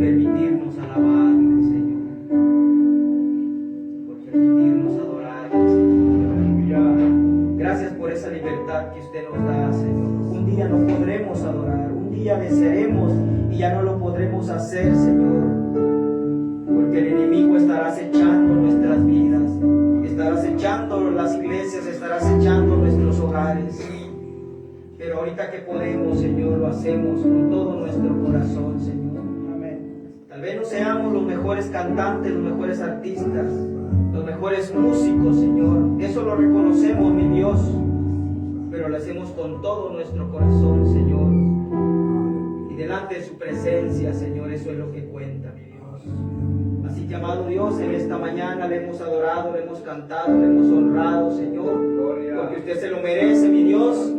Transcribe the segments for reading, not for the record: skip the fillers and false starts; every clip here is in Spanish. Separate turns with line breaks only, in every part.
permitirnos alabarle, Señor, por permitirnos adorarle, Señor. Gracias por esa libertad que usted nos da, Señor. Un día no podremos adorar, un día desearemos y ya no lo podremos hacer, Señor, porque el enemigo estará acechando nuestras vidas, estará acechando las iglesias, estará acechando nuestros hogares. Pero ahorita que podemos, Señor, lo hacemos con todo nuestro corazón, Señor. Amén. Tal vez no seamos los mejores cantantes, los mejores artistas, los mejores músicos, Señor. Eso lo reconocemos, mi Dios. Pero lo hacemos con todo nuestro corazón, Señor. Y delante de su presencia, Señor, eso es lo que cuenta, mi Dios. Así que, amado Dios, en esta mañana le hemos adorado, le hemos cantado, le hemos honrado, Señor. Porque usted se lo merece, mi Dios.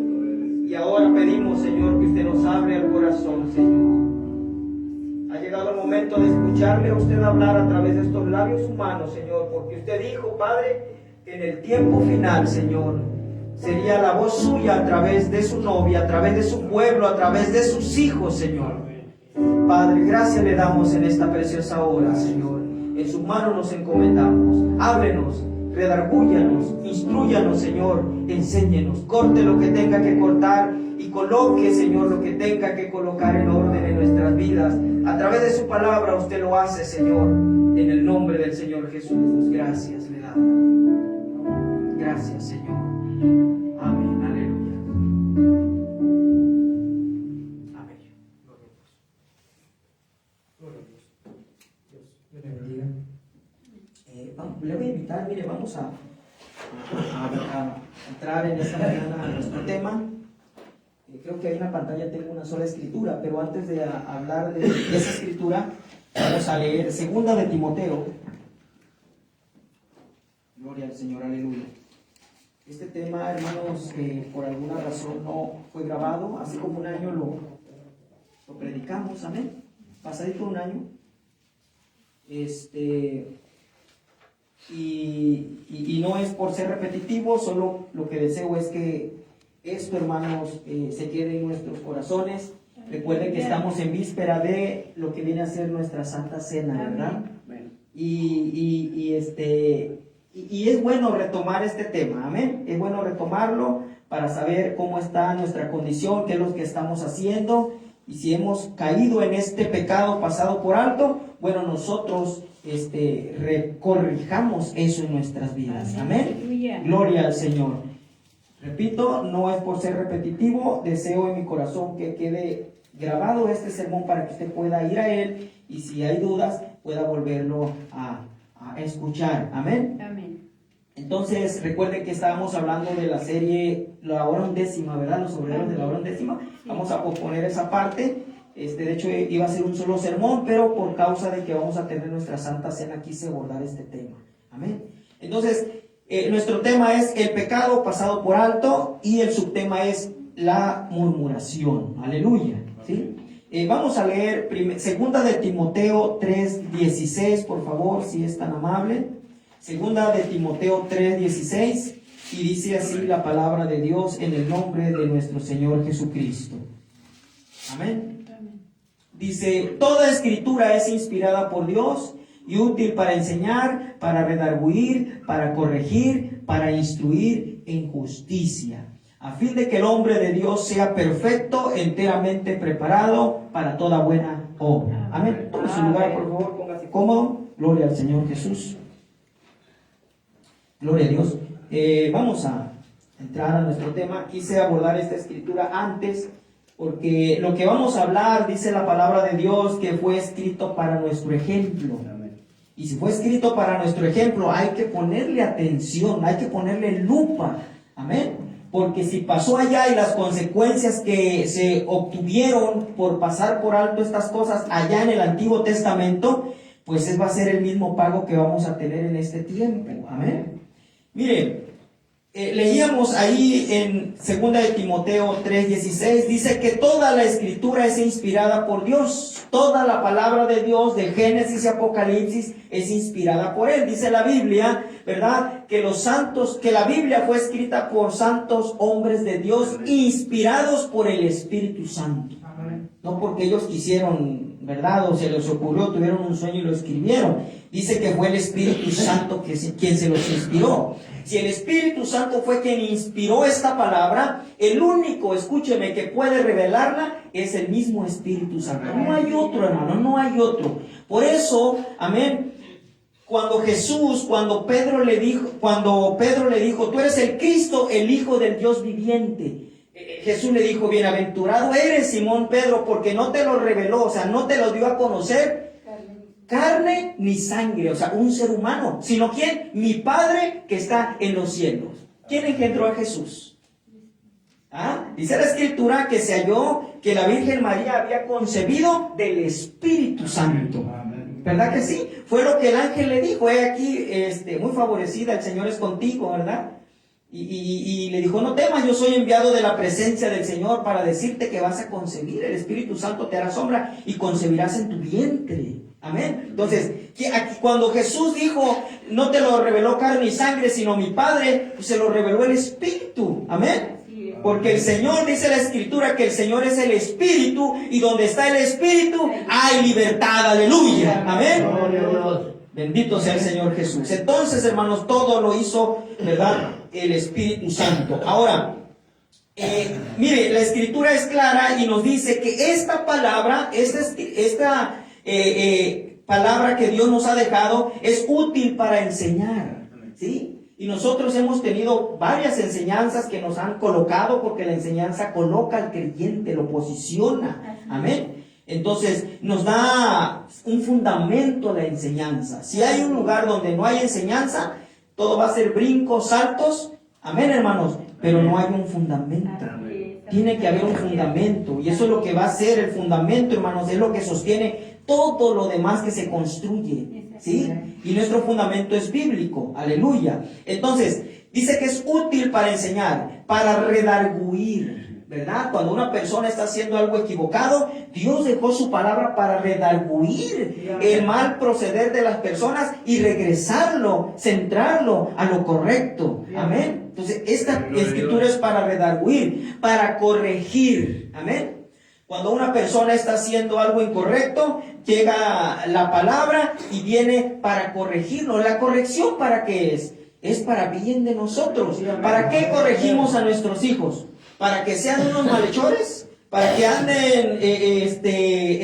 Y ahora pedimos, Señor, que usted nos abre el corazón, Señor. Ha llegado el momento de escucharle a usted hablar a través de estos labios humanos, Señor, porque usted dijo, Padre, que en el tiempo final, Señor, sería la voz suya a través de su novia, a través de su pueblo, a través de sus hijos, Señor. Padre, gracias le damos en esta preciosa hora, Señor. En sus manos nos encomendamos. Ábrenos, redargúyanos, instrúyanos, Señor, enséñenos, corte lo que tenga que cortar y coloque, Señor, lo que tenga que colocar en orden en nuestras vidas. A través de su palabra usted lo hace, Señor, en el nombre del Señor Jesús. Gracias le damos. Gracias, Señor. Amén, aleluya. vamos a entrar en esta mañana a nuestro tema. Creo que ahí en la pantalla tengo una sola escritura, pero antes de hablar de esa escritura, vamos a leer 2 de Timoteo. Gloria al Señor, aleluya. Este tema, hermanos, por alguna razón no fue grabado, hace como un año lo predicamos, amén, pasadito un año. Y no es por ser repetitivo, solo lo que deseo es que esto, hermanos, se quede en nuestros corazones. Recuerden que estamos en víspera de lo que viene a ser nuestra Santa Cena, ¿verdad? Y es bueno retomar este tema, amén. Es bueno retomarlo para saber cómo está nuestra condición, qué es lo que estamos haciendo, y si hemos caído en este pecado pasado por alto, bueno, nosotros corrijamos eso en nuestras vidas, amén. Gloria al Señor. Repito, no es por ser repetitivo, deseo en mi corazón que quede grabado este sermón para que usted pueda ir a él, y si hay dudas pueda volverlo a escuchar, amén.
Amén.
Entonces recuerden que estábamos hablando de la serie La Hora Undécima, ¿verdad? Los obreros de la Hora Undécima. Vamos a posponer esa parte. De hecho iba a ser un solo sermón, pero por causa de que vamos a tener nuestra Santa Cena quise abordar este tema, amén. Entonces nuestro tema es el pecado pasado por alto, y el subtema es la murmuración, aleluya, ¿sí? Vamos a leer 2 de Timoteo 3:16, por favor, si es tan amable. 2 de Timoteo 3:16, y dice así la palabra de Dios en el nombre de nuestro Señor Jesucristo. Amén. Dice: toda escritura es inspirada por Dios y útil para enseñar, para redarguir, para corregir, para instruir en justicia, a fin de que el hombre de Dios sea perfecto, enteramente preparado para toda buena obra. Amén. Tome su lugar, por favor, póngase cómodo. Gloria al Señor Jesús. Gloria a Dios. Vamos a entrar a nuestro tema. Quise abordar esta escritura antes, porque lo que vamos a hablar, dice la palabra de Dios, que fue escrito para nuestro ejemplo. Y si fue escrito para nuestro ejemplo, hay que ponerle atención, hay que ponerle lupa. Amén. Porque si pasó allá y las consecuencias que se obtuvieron por pasar por alto estas cosas allá en el Antiguo Testamento, pues va a ser el mismo pago que vamos a tener en este tiempo. Amén. Miren, leíamos ahí en 2 de Timoteo 3:16, dice que toda la escritura es inspirada por Dios. Toda la palabra de Dios de Génesis y Apocalipsis es inspirada por Él. Dice la Biblia, ¿verdad? Que los santos, que la Biblia fue escrita por santos hombres de Dios, inspirados por el Espíritu Santo. No porque ellos quisieron, ¿verdad? O se les ocurrió, tuvieron un sueño y lo escribieron. Dice que fue el Espíritu Santo quien se los inspiró. Si el Espíritu Santo fue quien inspiró esta palabra, el único, escúcheme, que puede revelarla es el mismo Espíritu Santo. No hay otro, hermano, no hay otro. Por eso, amén, cuando Pedro le dijo, tú eres el Cristo, el Hijo del Dios viviente. Jesús le dijo, bienaventurado eres, Simón Pedro, porque no te lo reveló, o sea, no te lo dio a conocer carne ni sangre, o sea, un ser humano, sino ¿quién? Mi Padre que está en los cielos. ¿Quién engendró a Jesús? Dice la Escritura que se halló que la Virgen María había concebido del Espíritu Santo. ¿Verdad que sí? Fue lo que el ángel le dijo. Aquí, muy favorecida, el Señor es contigo, ¿verdad? Y le dijo, no temas, yo soy enviado de la presencia del Señor para decirte que vas a concebir. El Espíritu Santo te hará sombra y concebirás en tu vientre. Amén. Entonces, aquí, cuando Jesús dijo, no te lo reveló carne y sangre, sino mi Padre, pues se lo reveló el Espíritu. Amén. Porque el Señor, dice la Escritura, que el Señor es el Espíritu, y donde está el Espíritu hay libertad. Aleluya. Amén. Bendito sea el Señor Jesús. Entonces, hermanos, todo lo hizo, ¿verdad?, el Espíritu Santo. Ahora, mire, la Escritura es clara y nos dice que esta palabra, esta palabra que Dios nos ha dejado es útil para enseñar, ¿sí? Y nosotros hemos tenido varias enseñanzas que nos han colocado, porque la enseñanza coloca al creyente, lo posiciona. Amén. Entonces nos da un fundamento la enseñanza. Si hay un lugar donde no hay enseñanza, todo va a ser brincos, saltos, amén, hermanos, pero no hay un fundamento. Tiene que haber un fundamento, y eso es lo que va a ser el fundamento, hermanos, es lo que sostiene todo lo demás que se construye, ¿sí? Y nuestro fundamento es bíblico, aleluya. Entonces, dice que es útil para enseñar, para redarguir, ¿verdad? Cuando una persona está haciendo algo equivocado, Dios dejó su palabra para redarguir el mal proceder de las personas y regresarlo, centrarlo a lo correcto, amén. Entonces, esta escritura es para redarguir, para corregir, amén. Cuando una persona está haciendo algo incorrecto, llega la palabra y viene para corregirnos. ¿La corrección para qué es? Es para bien de nosotros. ¿Para qué corregimos a nuestros hijos? ¿Para que sean unos malhechores? ¿Para que anden,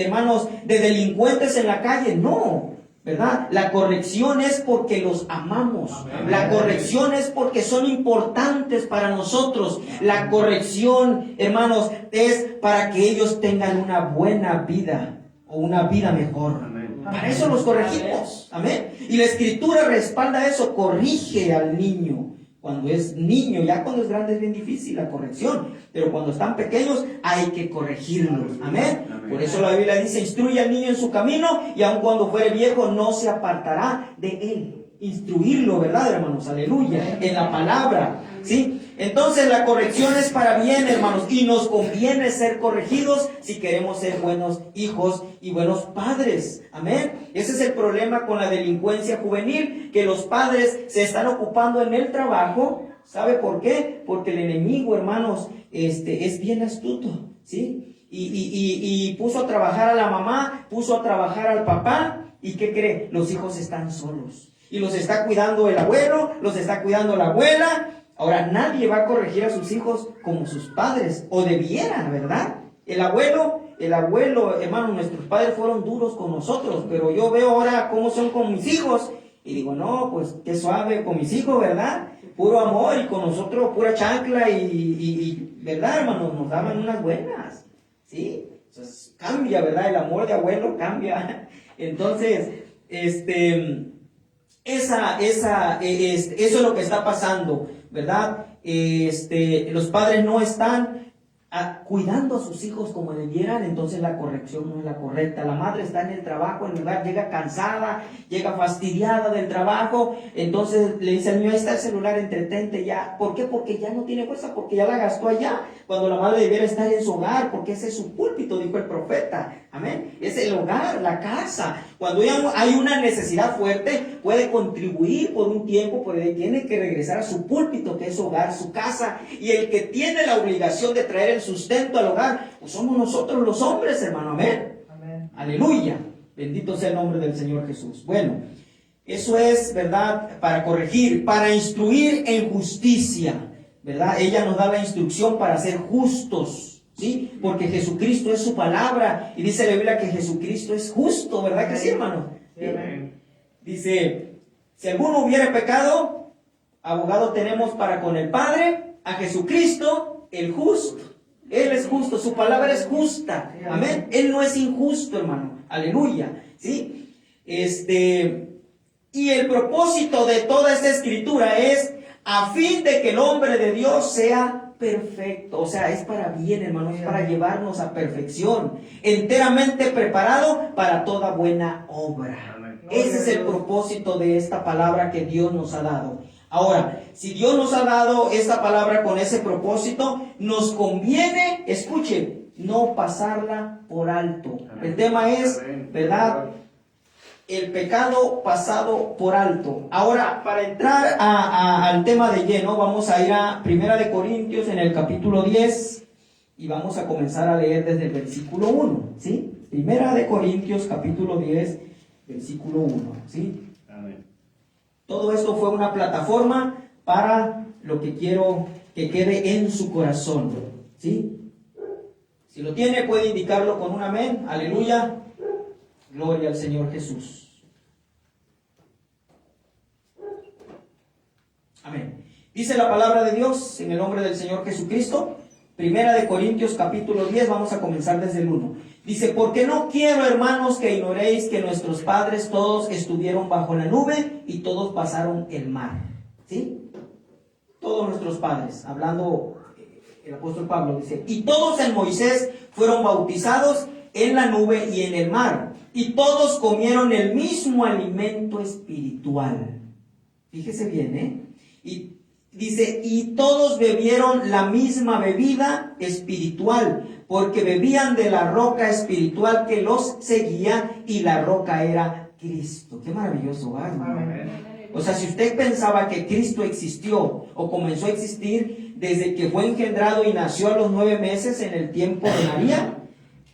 hermanos, de delincuentes en la calle? No, ¿verdad? La corrección es porque los amamos. La corrección es porque son importantes para nosotros. La corrección, hermanos, es para que ellos tengan una buena vida o una vida mejor. Para eso los corregimos. Amén. Y la escritura respalda eso. Corrige al niño cuando es niño. Ya cuando es grande es bien difícil la corrección, pero cuando están pequeños hay que corregirlos. Amén. Por eso la Biblia dice: instruye al niño en su camino, y aun cuando fuere viejo no se apartará de él. Instruirlo, ¿verdad, hermanos? Aleluya. En la palabra, ¿sí? Entonces la corrección es para bien, hermanos, y nos conviene ser corregidos si queremos ser buenos hijos y buenos padres. Amén. Ese es el problema con la delincuencia juvenil, que los padres se están ocupando en el trabajo. ¿Sabe por qué? Porque el enemigo, hermanos, es bien astuto, ¿sí? Y puso a trabajar a la mamá, puso a trabajar al papá, ¿y qué cree? Los hijos están solos. Y los está cuidando el abuelo, los está cuidando la abuela. Ahora, nadie va a corregir a sus hijos como sus padres, o debieran, ¿verdad? El abuelo, hermano, nuestros padres fueron duros con nosotros, pero yo veo ahora cómo son con mis hijos, y digo, no, pues qué suave con mis hijos, ¿verdad? Puro amor, y con nosotros pura chancla, y ¿verdad, hermano? Nos daban unas buenas, ¿sí? Entonces, cambia, ¿verdad? El amor de abuelo cambia. Entonces, eso es lo que está pasando, ¿verdad? Los padres no están cuidando a sus hijos como debieran, entonces la corrección no es la correcta. La madre está en el trabajo, en el lugar, llega cansada, llega fastidiada del trabajo, entonces le dice al niño: ahí está el celular, entretente ya. ¿Por qué? Porque ya no tiene fuerza, porque ya la gastó allá, cuando la madre debiera estar en su hogar, porque ese es su púlpito, dijo el profeta. Amén. Es el hogar, la casa. Cuando hay una necesidad fuerte, puede contribuir por un tiempo, pero tiene que regresar a su púlpito, que es su hogar, su casa. Y el que tiene la obligación de traer el sustento al hogar, pues somos nosotros los hombres, hermano. Amén. Amén. Aleluya. Bendito sea el nombre del Señor Jesús. Bueno, eso es, ¿verdad? Para corregir, para instruir en justicia, ¿verdad? Ella nos da la instrucción para ser justos, ¿sí? Porque Jesucristo es su palabra, y dice la Biblia que Jesucristo es justo, ¿verdad que sí, hermano? ¿Sí? Dice: si alguno hubiere pecado, abogado tenemos para con el Padre, a Jesucristo el justo. Él es justo, su palabra es justa, amén. Él no es injusto, hermano, aleluya, ¿sí? Y el propósito de toda esta escritura es a fin de que el hombre de Dios sea perfecto. O sea, es para bien, hermano, es para llevarnos a perfección, enteramente preparado para toda buena obra. Ese es el propósito de esta palabra que Dios nos ha dado. Ahora, si Dios nos ha dado esta palabra con ese propósito, nos conviene, escuchen, no pasarla por alto. El tema es, ¿verdad?, el pecado pasado por alto. Ahora, para entrar al tema de lleno, vamos a ir a 1 Corintios en el capítulo 10 y vamos a comenzar a leer desde el versículo 1, ¿sí? 1 Corintios capítulo 10, versículo 1, ¿sí? Amén. Todo esto fue una plataforma para lo que quiero que quede en su corazón, ¿sí? Si lo tiene, puede indicarlo con un amén. Aleluya. Gloria al Señor Jesús. Amén. Dice la palabra de Dios en el nombre del Señor Jesucristo. 1 Corintios capítulo 10, vamos a comenzar desde el 1. Dice: porque no quiero, hermanos, que ignoréis que nuestros padres todos estuvieron bajo la nube y todos pasaron el mar. ¿sí? Todos nuestros padres, hablando el apóstol Pablo, dice, y todos en Moisés fueron bautizados en la nube y en el mar, y todos comieron el mismo alimento espiritual. Fíjese bien, Y dice, y todos bebieron la misma bebida espiritual, porque bebían de la roca espiritual que los seguía, y la roca era Cristo. Qué maravilloso, ¿verdad? O sea, si usted pensaba que Cristo existió o comenzó a existir desde que fue engendrado y nació a los 9 meses en el tiempo de María,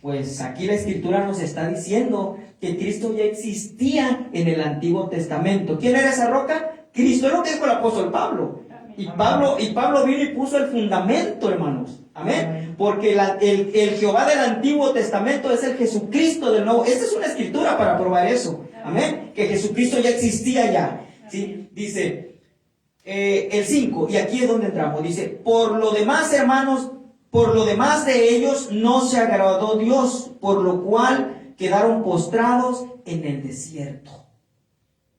pues aquí la Escritura nos está diciendo que Cristo ya existía en el Antiguo Testamento. ¿Quién era esa roca? Cristo. Es lo que dijo el apóstol Pablo. Y Pablo vino y puso el fundamento, hermanos. Amén. Porque el Jehová del Antiguo Testamento es el Jesucristo del Nuevo. Esta es una escritura para probar eso. Amén. Que Jesucristo ya existía ya. ¿Sí? Dice el 5, y aquí es donde entramos. Dice, por lo demás, hermanos, por lo demás de ellos no se agradó Dios, por lo cual quedaron postrados en el desierto.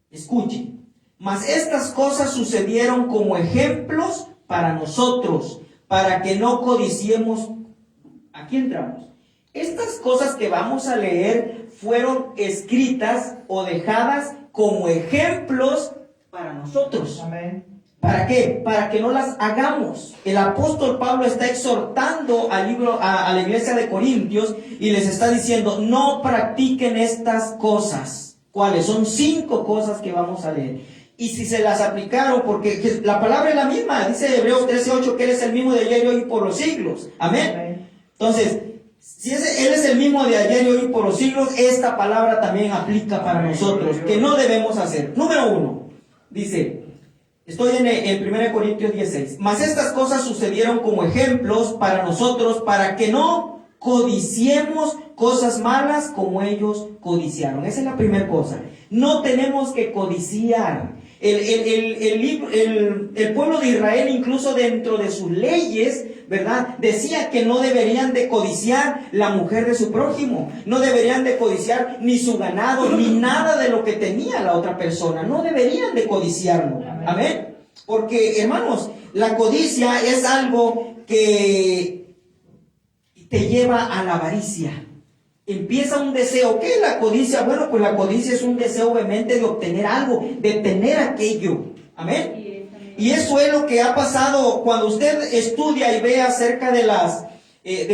Escuchen. Mas estas cosas sucedieron como ejemplos para nosotros, para que no codiciemos. Aquí entramos. Estas cosas que vamos a leer fueron escritas o dejadas como ejemplos para nosotros.
Amén.
¿Para qué? Para que no las hagamos. El apóstol Pablo está exhortando a la iglesia de Corintios y les está diciendo, no practiquen estas cosas. ¿Cuáles? Son 5 cosas que vamos a leer. Y si se las aplicaron, porque la palabra es la misma, dice Hebreos 13:8, que Él es el mismo de ayer y hoy por los siglos. Amén. Entonces, si Él es el mismo de ayer y hoy por los siglos, esta palabra también aplica para nosotros, que no debemos hacer. Número 1, dice, estoy en 1 Corintios 16, mas estas cosas sucedieron como ejemplos para nosotros, para que no codiciemos cosas malas como ellos codiciaron. Esa es la primera cosa. No tenemos que codiciar. El pueblo de Israel, incluso dentro de sus leyes, ¿verdad?, decía que no deberían de codiciar la mujer de su prójimo, no deberían de codiciar ni su ganado, ni nada de lo que tenía la otra persona, no deberían de codiciarlo. Amén. Porque, hermanos, la codicia es algo que te lleva a la avaricia. Empieza un deseo. ¿Qué es la codicia? Bueno, pues la codicia es un deseo obviamente de obtener algo, de tener aquello. Amén. Y eso es lo que ha pasado cuando usted estudia y ve acerca de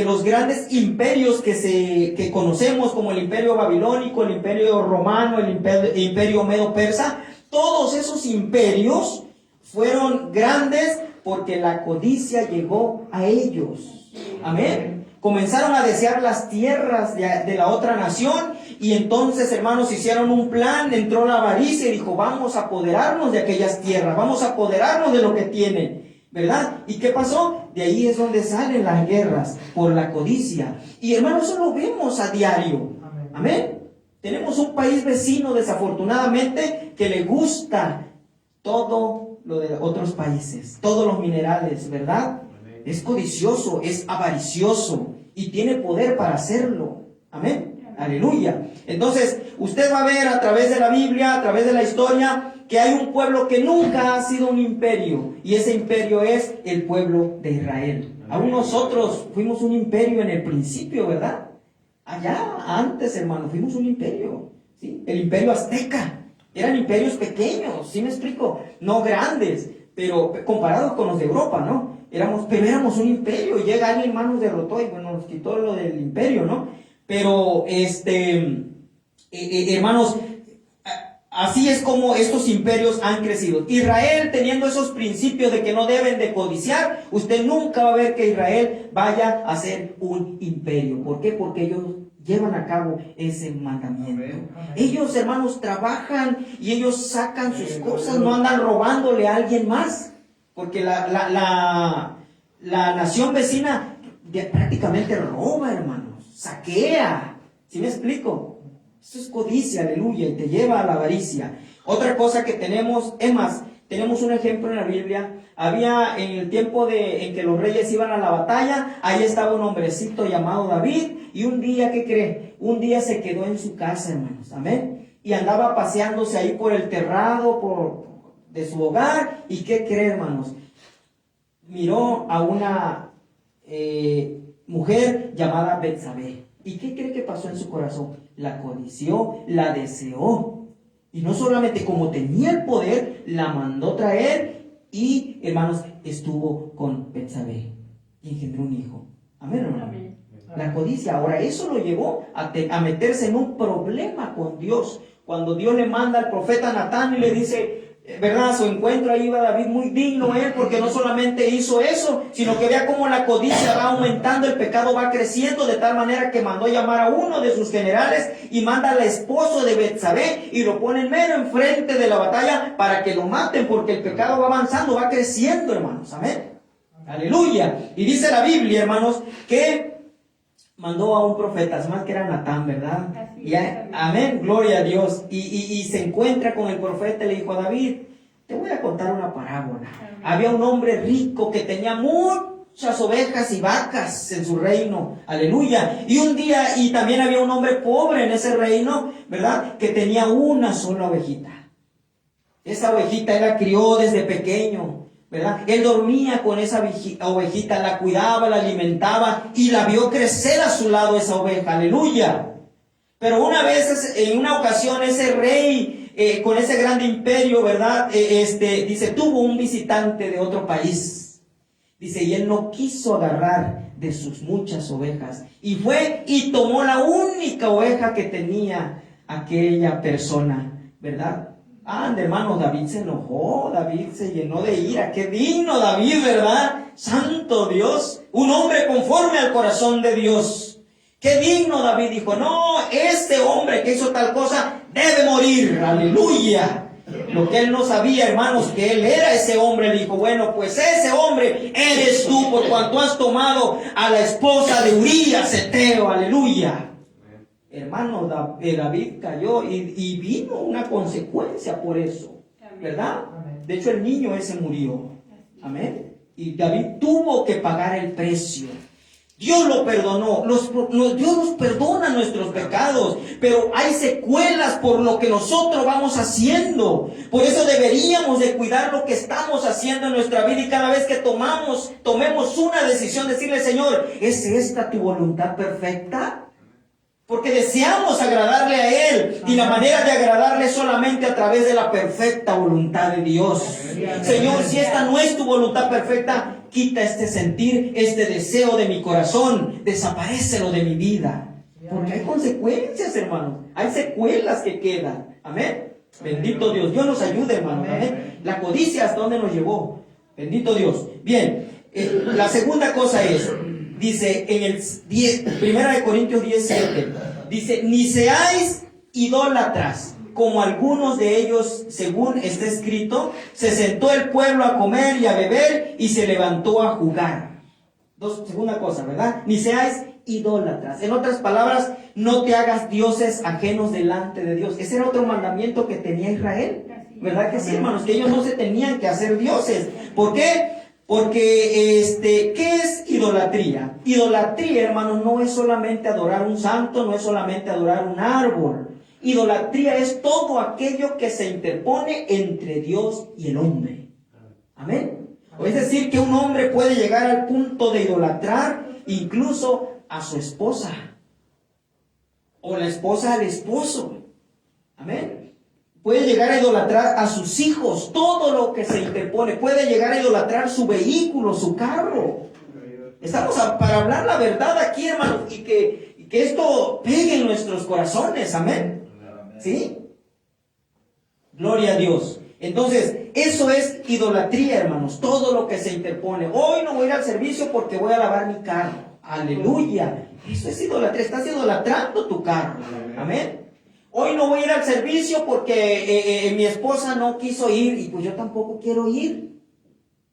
los grandes imperios que conocemos, como el imperio babilónico, el imperio romano, el imperio medo-persa. Todos esos imperios fueron grandes porque la codicia llegó a ellos. Amén. Comenzaron a desear las tierras de la otra nación, y entonces, hermanos, hicieron un plan, entró la avaricia y dijo, vamos a apoderarnos de aquellas tierras, vamos a apoderarnos de lo que tienen, ¿verdad? ¿Y qué pasó? De ahí es donde salen las guerras, por la codicia. Y, hermanos, eso lo vemos a diario. Amén. Tenemos un país vecino, desafortunadamente, que le gusta todo lo de otros países, todos los minerales, ¿verdad? Es codicioso, es avaricioso y tiene poder para hacerlo. Amén. Aleluya. Entonces, usted va a ver a través de la Biblia, a través de la historia, que hay un pueblo que nunca ha sido un imperio, y ese imperio es el pueblo de Israel. Aún nosotros fuimos un imperio en el principio, ¿verdad? Allá antes, hermano, fuimos un imperio, ¿sí? El imperio azteca. Eran imperios pequeños, ¿sí me explico? No grandes, pero comparados con los de Europa, ¿no? Pero éramos un imperio, y llega alguien más, nos derrotó y bueno, nos quitó lo del imperio, ¿no? Pero, hermanos, así es como estos imperios han crecido. Israel, teniendo esos principios de que no deben de codiciar, usted nunca va a ver que Israel vaya a ser un imperio. ¿Por qué? Porque ellos llevan a cabo ese mandamiento. Ellos, hermanos, trabajan y ellos sacan sus cosas, no andan robándole a alguien más. Porque la nación vecina prácticamente roba, hermanos, saquea. ¿Sí me explico? Eso es codicia, aleluya, y te lleva a la avaricia. Otra cosa que tenemos, es más, tenemos un ejemplo en la Biblia. Había en el tiempo en que los reyes iban a la batalla, ahí estaba un hombrecito llamado David, y un día, ¿qué cree? Un día se quedó en su casa, hermanos, amén, y andaba paseándose ahí por el terrado, de su hogar. ¿Y qué cree, hermanos? Miró a una mujer llamada Betsabé. ¿Y qué cree que pasó en su corazón? La codició, la deseó. Y no solamente como tenía el poder, la mandó traer y, hermanos, estuvo con Betsabé y engendró un hijo. Amén, hermano. Amén. La codicia. Ahora, eso lo llevó a meterse en un problema con Dios. Cuando Dios le manda al profeta Natán y le dice, ¿verdad? A su encuentro, ahí va David, muy digno él, porque no solamente hizo eso, sino que vea cómo la codicia va aumentando, el pecado va creciendo, de tal manera que mandó llamar a uno de sus generales y manda al esposo de Betsabé y lo ponen mero enfrente de la batalla para que lo maten, porque el pecado va avanzando, va creciendo, hermanos. Amén. Aleluya. Y dice la Biblia, hermanos, que mandó a un profeta, es más que era Natán, ¿verdad? Amén, gloria a Dios. Y se encuentra con el profeta y le dijo a David, te voy a contar una parábola. Amén. Había un hombre rico que tenía muchas ovejas y vacas en su reino, aleluya. Y un día, y también había un hombre pobre en ese reino, ¿verdad? Que tenía una sola ovejita. Esa ovejita él la crió desde pequeño, ¿verdad? Él dormía con esa ovejita, la cuidaba, la alimentaba y la vio crecer a su lado esa oveja, aleluya. Pero una vez, en una ocasión, ese rey, con ese grande imperio, ¿verdad? Dice, tuvo un visitante de otro país. Dice, y él no quiso agarrar de sus muchas ovejas. Y fue y tomó la única oveja que tenía aquella persona, ¿verdad? Hermanos, David se enojó, David se llenó de ira. ¡Qué digno David!, ¿verdad? ¡Santo Dios! Un hombre conforme al corazón de Dios. ¡Qué digno David! Dijo, no, este hombre que hizo tal cosa debe morir. ¡Aleluya! Lo que él no sabía, hermanos, que él era ese hombre. Le dijo, bueno, pues ese hombre eres tú, por cuanto has tomado a la esposa de Urías Eteo. ¡Aleluya! Hermano, David cayó y vino una consecuencia por eso, ¿verdad? De hecho, el niño ese murió. Amén. Y David tuvo que pagar el precio. Dios lo perdonó. Dios nos perdona nuestros pecados, pero hay secuelas por lo que nosotros vamos haciendo. Por eso deberíamos de cuidar lo que estamos haciendo en nuestra vida, y cada vez que tomemos una decisión, decirle, Señor, ¿es esta tu voluntad perfecta? Porque deseamos agradarle a Él, y la manera de agradarle es solamente a través de la perfecta voluntad de Dios. Señor, si esta no es tu voluntad perfecta, quita este sentir, este deseo de mi corazón, desaparécelo de mi vida. Porque hay consecuencias, hermano, hay secuelas que quedan. Amén. Bendito Dios, Dios nos ayude, hermano. Amén. La codicia, ¿hasta dónde nos llevó? Bendito Dios. Bien, la segunda cosa es, dice en el 1 Corintios 10:7, dice, ni seáis idólatras, como algunos de ellos, según está escrito, se sentó el pueblo a comer y a beber y se levantó a jugar. Segunda cosa, ¿verdad? Ni seáis idólatras. En otras palabras, no te hagas dioses ajenos delante de Dios. Ese era otro mandamiento que tenía Israel, ¿verdad que sí, hermanos? Que ellos no se tenían que hacer dioses. ¿Por qué? Porque, ¿qué es idolatría? Idolatría, hermanos, no es solamente adorar un santo, no es solamente adorar un árbol. Idolatría es todo aquello que se interpone entre Dios y el hombre. Amén. O es decir, que un hombre puede llegar al punto de idolatrar incluso a su esposa, o la esposa al esposo. Amén. Puede llegar a idolatrar a sus hijos, todo lo que se interpone. Puede llegar a idolatrar su vehículo, su carro. Estamos para hablar la verdad aquí, hermanos, y que esto pegue en nuestros corazones. Amén. ¿Sí? Gloria a Dios. Entonces, eso es idolatría, hermanos. Todo lo que se interpone. Hoy no voy a ir al servicio porque voy a lavar mi carro. Aleluya. Eso es idolatría. Estás idolatrando tu carro. Amén. Hoy no voy a ir al servicio porque mi esposa no quiso ir y pues yo tampoco quiero ir.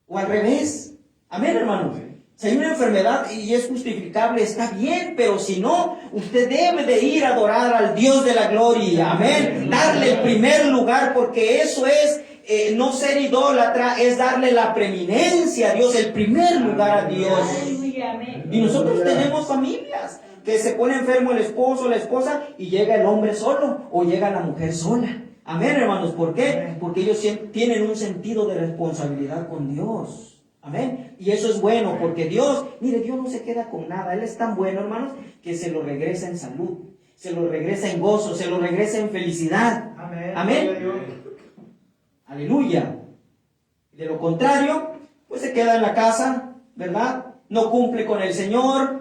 O al revés. Amén, hermanos. Si hay una enfermedad y es justificable, está bien, pero si no, usted debe de ir a adorar al Dios de la gloria. Amén. Darle el primer lugar, porque eso es no ser idólatra, es darle la preeminencia a Dios, el primer lugar a Dios. Y nosotros tenemos familias que se pone enfermo el esposo o la esposa y llega el hombre solo o llega la mujer sola. Amén, hermanos. ¿Por qué? Porque ellos tienen un sentido de responsabilidad con Dios. Amén. Y eso es bueno, porque Dios, mire, Dios no se queda con nada. Él es tan bueno, hermanos, que se lo regresa en salud, se lo regresa en gozo, se lo regresa en felicidad.
Amén.
Amén. Aleluya. De lo contrario, pues se queda en la casa, ¿verdad? No cumple con el Señor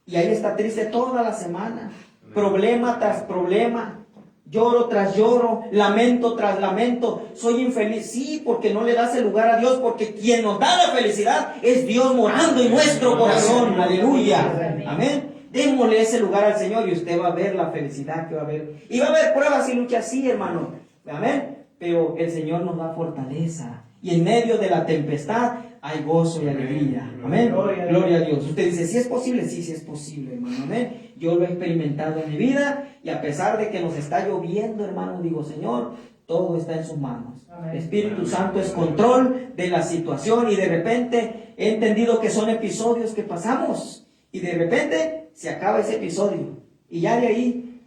y ahí está triste toda la semana. Problema tras problema. Lloro tras lloro, lamento tras lamento, soy infeliz, sí, porque no le das el lugar a Dios, porque quien nos da la felicidad es Dios morando en nuestro corazón, aleluya, amén. Démosle ese lugar al Señor y usted va a ver la felicidad que va a haber. Y va a haber pruebas y luchas, sí, hermano, amén, pero el Señor nos da fortaleza y en medio de la tempestad hay gozo y alegría, amén, gloria a Dios. Usted dice, ¿sí es posible? Sí, sí es posible, hermano, amén. Yo lo he experimentado en mi vida y a pesar de que nos está lloviendo, hermano, digo, Señor, todo está en sus manos. El Espíritu Santo es control de la situación y de repente he entendido que son episodios que pasamos y de repente se acaba ese episodio y ya de ahí,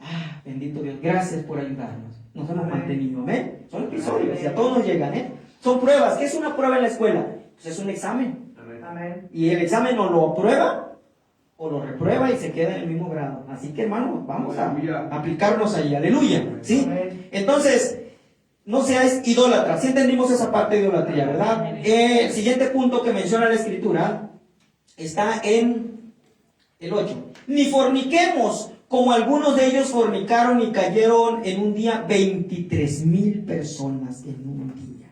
bendito Dios, gracias por ayudarnos. Nos hemos mantenido, amén. Son episodios y a todos nos llegan, Son pruebas. ¿Qué es una prueba en la escuela? Pues es un examen.
Amén.
Y el examen o lo aprueba o lo reprueba y se queda en el mismo grado. Así que, hermano, vamos a aplicarnos ahí. Aleluya. ¿Sí? Entonces, no seáis idólatras. ¿Sí entendimos esa parte de idolatría, verdad? El siguiente punto que menciona la Escritura está en el 8. Ni forniquemos, como algunos de ellos fornicaron y cayeron en un día 23,000 personas en un día.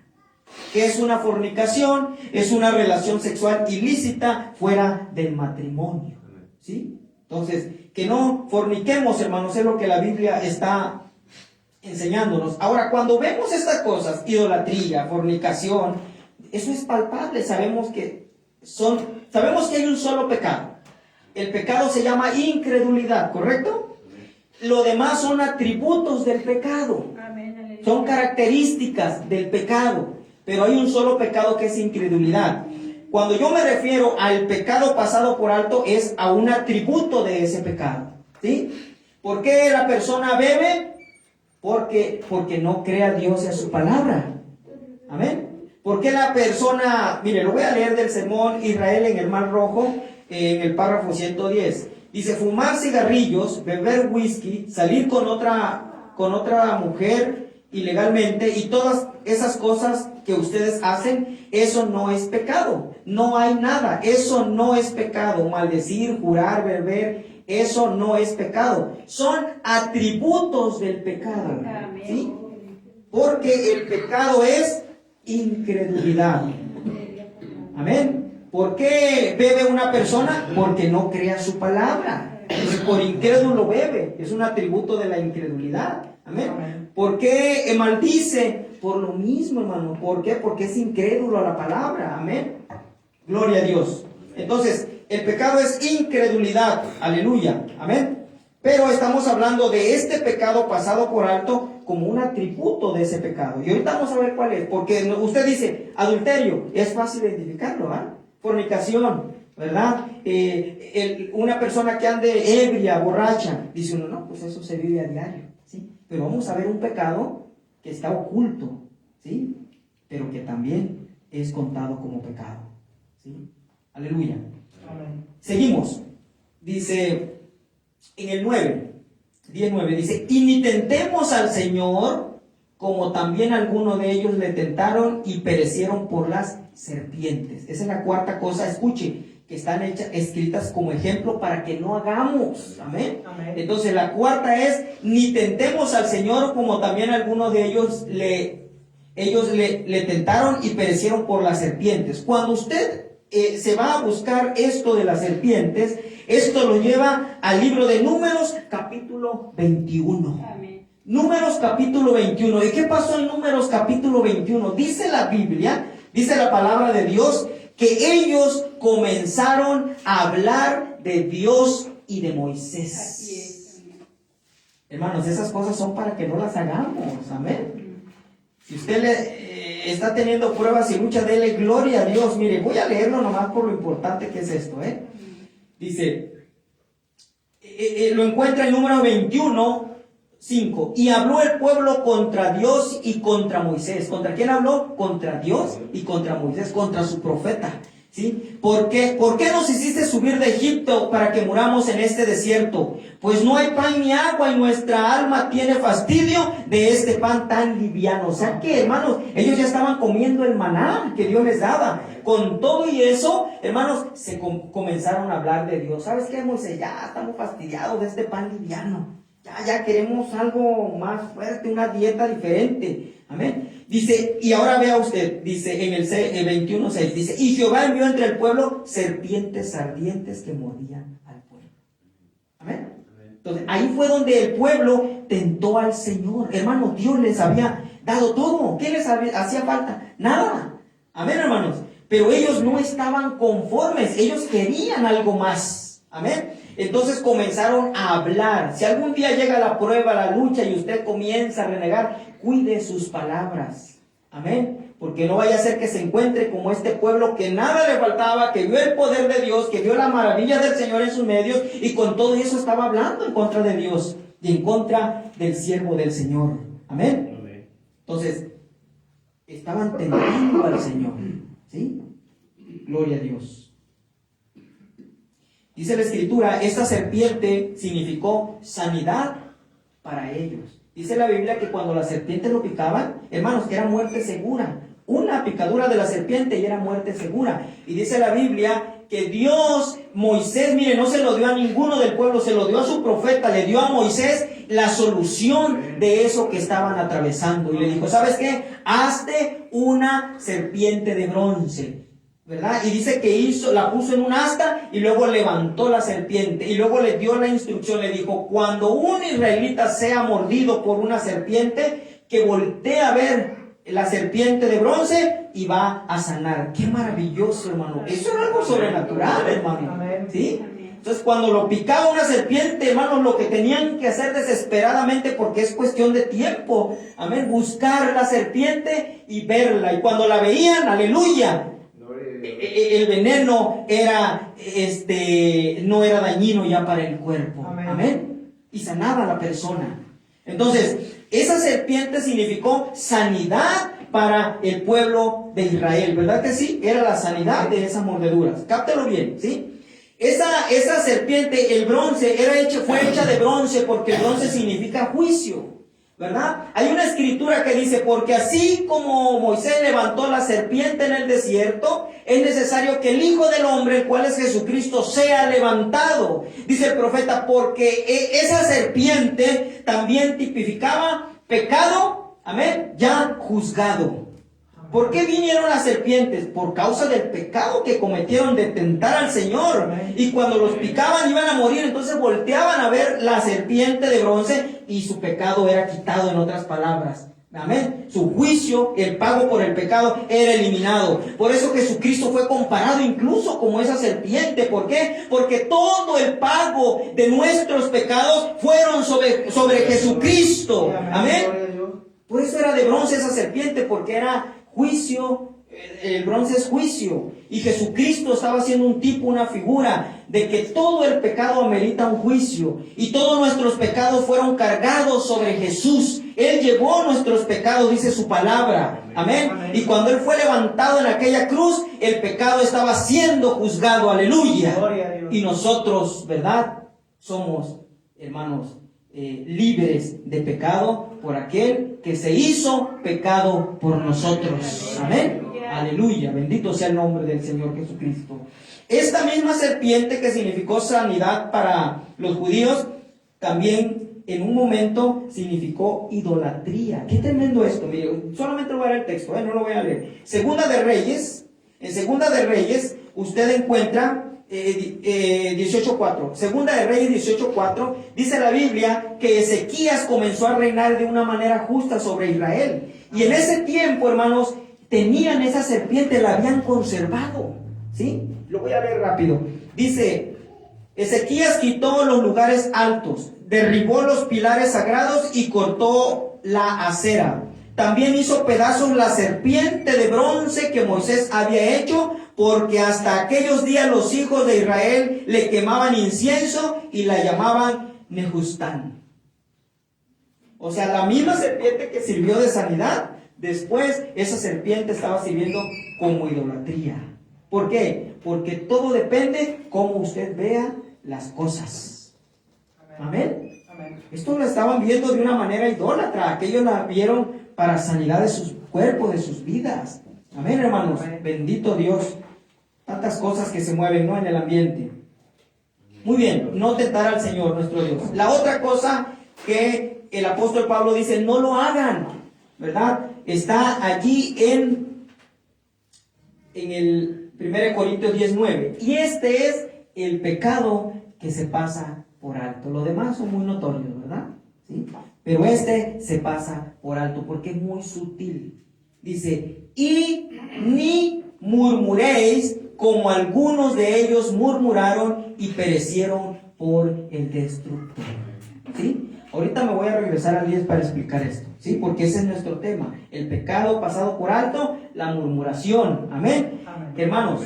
¿Qué es una fornicación? Es una relación sexual ilícita fuera del matrimonio. ¿Sí? Entonces, que no forniquemos, hermanos, es lo que la Biblia está enseñándonos. Ahora, cuando vemos estas cosas, idolatría, fornicación, eso es palpable. Sabemos que hay un solo pecado. El pecado se llama incredulidad, ¿correcto? Lo demás son atributos del pecado. Son características del pecado. Pero hay un solo pecado que es incredulidad. Cuando yo me refiero al pecado pasado por alto, es a un atributo de ese pecado. ¿Sí? ¿Por qué la persona bebe? Porque no cree a Dios y a su palabra. Amén. ¿Por qué la persona, mire, lo voy a leer del sermón Israel en el Mar Rojo, en el párrafo 110. Dice, fumar cigarrillos, beber whisky, salir con otra mujer ilegalmente y todas esas cosas que ustedes hacen, eso no es pecado. No hay nada, eso no es pecado. Maldecir, jurar, beber, eso no es pecado. Son atributos del pecado. ¿Sí? Porque el pecado es incredulidad. Amén. ¿Por qué bebe una persona? Porque no cree a su palabra. Entonces, por incrédulo bebe. Es un atributo de la incredulidad. Amén. ¿Por qué maldice? Por lo mismo, hermano. ¿Por qué? Porque es incrédulo a la palabra. Amén. Gloria a Dios. Entonces, el pecado es incredulidad. Aleluya. Amén. Pero estamos hablando de este pecado pasado por alto como un atributo de ese pecado. Y ahorita vamos a ver cuál es. Porque usted dice, adulterio, es fácil identificarlo, ¿ah? Fornicación, ¿verdad? Una persona que ande ebria, borracha, dice uno, no, pues eso se vive a diario, ¿sí? Pero vamos a ver un pecado que está oculto, ¿sí? Pero que también es contado como pecado, ¿sí? Aleluya. Amén. Seguimos. Dice, en el 10:9, dice, y ni tentemos al Señor, como también algunos de ellos le tentaron y perecieron por las serpientes. Esa es la cuarta cosa, escuche, que están escritas como ejemplo para que no hagamos. Amén. Amén. Entonces la cuarta es, ni tentemos al Señor, como también algunos de ellos le tentaron y perecieron por las serpientes. Cuando usted se va a buscar esto de las serpientes, esto lo lleva al libro de Números capítulo 21. Amén. Números capítulo 21. ¿Y qué pasó en Números capítulo 21? Dice la Biblia, dice la palabra de Dios, que ellos comenzaron a hablar de Dios y de Moisés. Así es. Hermanos, esas cosas son para que no las hagamos. Amén. Si usted está teniendo pruebas y lucha, dele gloria a Dios. Mire, voy a leerlo nomás por lo importante que es esto. Dice, lo encuentra en Número 21, 5. Y habló el pueblo contra Dios y contra Moisés. ¿Contra quién habló? Contra Dios y contra Moisés, contra su profeta. ¿Sí? ¿Por qué nos hiciste subir de Egipto para que muramos en este desierto? Pues no hay pan ni agua y nuestra alma tiene fastidio de este pan tan liviano. O sea que, hermanos, ellos ya estaban comiendo el maná que Dios les daba. Con todo y eso, hermanos, se comenzaron a hablar de Dios. ¿Sabes qué, Moisés? Ya estamos fastidiados de este pan liviano. Ya queremos algo más fuerte, una dieta diferente. Amén. Dice, y ahora vea usted, dice en el 21:6, dice, y Jehová envió entre el pueblo serpientes ardientes que mordían al pueblo. Amén. Entonces, ahí fue donde el pueblo tentó al Señor. Hermanos, Dios les había dado todo. ¿Qué les hacía falta? Nada. Amén, hermanos. Pero ellos no estaban conformes. Ellos querían algo más. Amén. Entonces comenzaron a hablar. Si algún día llega la prueba, la lucha y usted comienza a renegar, cuide sus palabras. Amén. Porque no vaya a ser que se encuentre como este pueblo que nada le faltaba, que vio el poder de Dios, que vio la maravilla del Señor en sus medios y con todo eso estaba hablando en contra de Dios y en contra del siervo del Señor. Amén. Amén. Entonces, estaban tentando al Señor. ¿Sí? Gloria a Dios. Dice la Escritura, esta serpiente significó sanidad para ellos. Dice la Biblia que cuando la serpiente lo picaban, hermanos, era muerte segura. Una picadura de la serpiente y era muerte segura. Y dice la Biblia que Dios, Moisés, mire, no se lo dio a ninguno del pueblo, se lo dio a su profeta, le dio a Moisés la solución de eso que estaban atravesando. Y le dijo, ¿sabes qué? Hazte una serpiente de bronce. ¿Verdad? Y dice que la puso en un asta y luego levantó la serpiente y luego le dio la instrucción, le dijo, cuando un israelita sea mordido por una serpiente, que voltee a ver la serpiente de bronce y va a sanar. ¡Qué maravilloso, hermano! Eso era algo sobrenatural, hermano. ¿Sí? Entonces, cuando lo picaba una serpiente, hermanos, lo que tenían que hacer desesperadamente, porque es cuestión de tiempo, amén, buscar la serpiente y verla. Y cuando la veían, aleluya, el veneno era, no era dañino ya para el cuerpo. Amén. Amén. Y sanaba a la persona. Entonces, esa serpiente significó sanidad para el pueblo de Israel. ¿Verdad que sí? Era la sanidad de esas mordeduras. Cáptelo bien, ¿sí? Esa serpiente, el bronce, fue hecha de bronce porque el bronce significa juicio. ¿Verdad? Hay una escritura que dice, porque así como Moisés levantó la serpiente en el desierto, es necesario que el Hijo del Hombre, el cual es Jesucristo, sea levantado. Dice el profeta, porque esa serpiente también tipificaba pecado, amén, ya juzgado. ¿Por qué vinieron las serpientes? Por causa del pecado que cometieron de tentar al Señor. Y cuando los picaban iban a morir, entonces volteaban a ver la serpiente de bronce y su pecado era quitado, en otras palabras. Amén. Su juicio, el pago por el pecado era eliminado. Por eso Jesucristo fue comparado incluso como esa serpiente. ¿Por qué? Porque todo el pago de nuestros pecados fueron sobre Jesucristo. Amén. Por eso era de bronce esa serpiente, porque era juicio. El bronce es juicio. Y Jesucristo estaba haciendo un tipo, una figura de que todo el pecado amerita un juicio. Y todos nuestros pecados fueron cargados sobre Jesús. Él llevó nuestros pecados, dice su palabra. Amén. Amén. Y cuando Él fue levantado en aquella cruz, el pecado estaba siendo juzgado. Aleluya. Y nosotros, ¿verdad? Somos, hermanos, libres de pecado por aquel que se hizo pecado por nosotros. Amén. Aleluya, bendito sea el nombre del Señor Jesucristo. Esta misma serpiente que significó sanidad para los judíos, también en un momento significó idolatría. Qué tremendo esto. Mire, solamente voy a leer el texto, no lo voy a leer. Segunda de Reyes, en Segunda de Reyes, usted encuentra 18:4. Segunda de Reyes 18:4, dice la Biblia que Ezequías comenzó a reinar de una manera justa sobre Israel. Y en ese tiempo, hermanos, tenían esa serpiente, la habían conservado. ¿Sí? Lo voy a leer rápido. Dice, Ezequías quitó los lugares altos, derribó los pilares sagrados y cortó la acera. También hizo pedazos la serpiente de bronce que Moisés había hecho, porque hasta aquellos días los hijos de Israel le quemaban incienso y la llamaban Nehustán. O sea, la misma serpiente que sirvió de sanidad, después esa serpiente estaba sirviendo como idolatría. ¿Por qué? Porque todo depende cómo usted vea las cosas. Amén. Amén. Esto lo estaban viendo de una manera idólatra. Aquellos la vieron para sanidad de sus cuerpos, de sus vidas. Amén, hermanos. Amén. Bendito Dios. Tantas cosas que se mueven, ¿no?, en el ambiente. Muy bien, no tentar al Señor nuestro Dios. La otra cosa que el apóstol Pablo dice, no lo hagan, ¿verdad? Está allí en el 1 Corintios 10:9. Y este es el pecado que se pasa por alto. Los demás son muy notorios, ¿verdad? ¿Sí? Pero este se pasa por alto porque es muy sutil. Dice, y ni murmuréis como algunos de ellos murmuraron y perecieron por el destructor. ¿Sí? Ahorita me voy a regresar al 10 para explicar esto, ¿sí? Porque ese es nuestro tema. El pecado pasado por alto, la murmuración. Amén. Amén. Hermanos,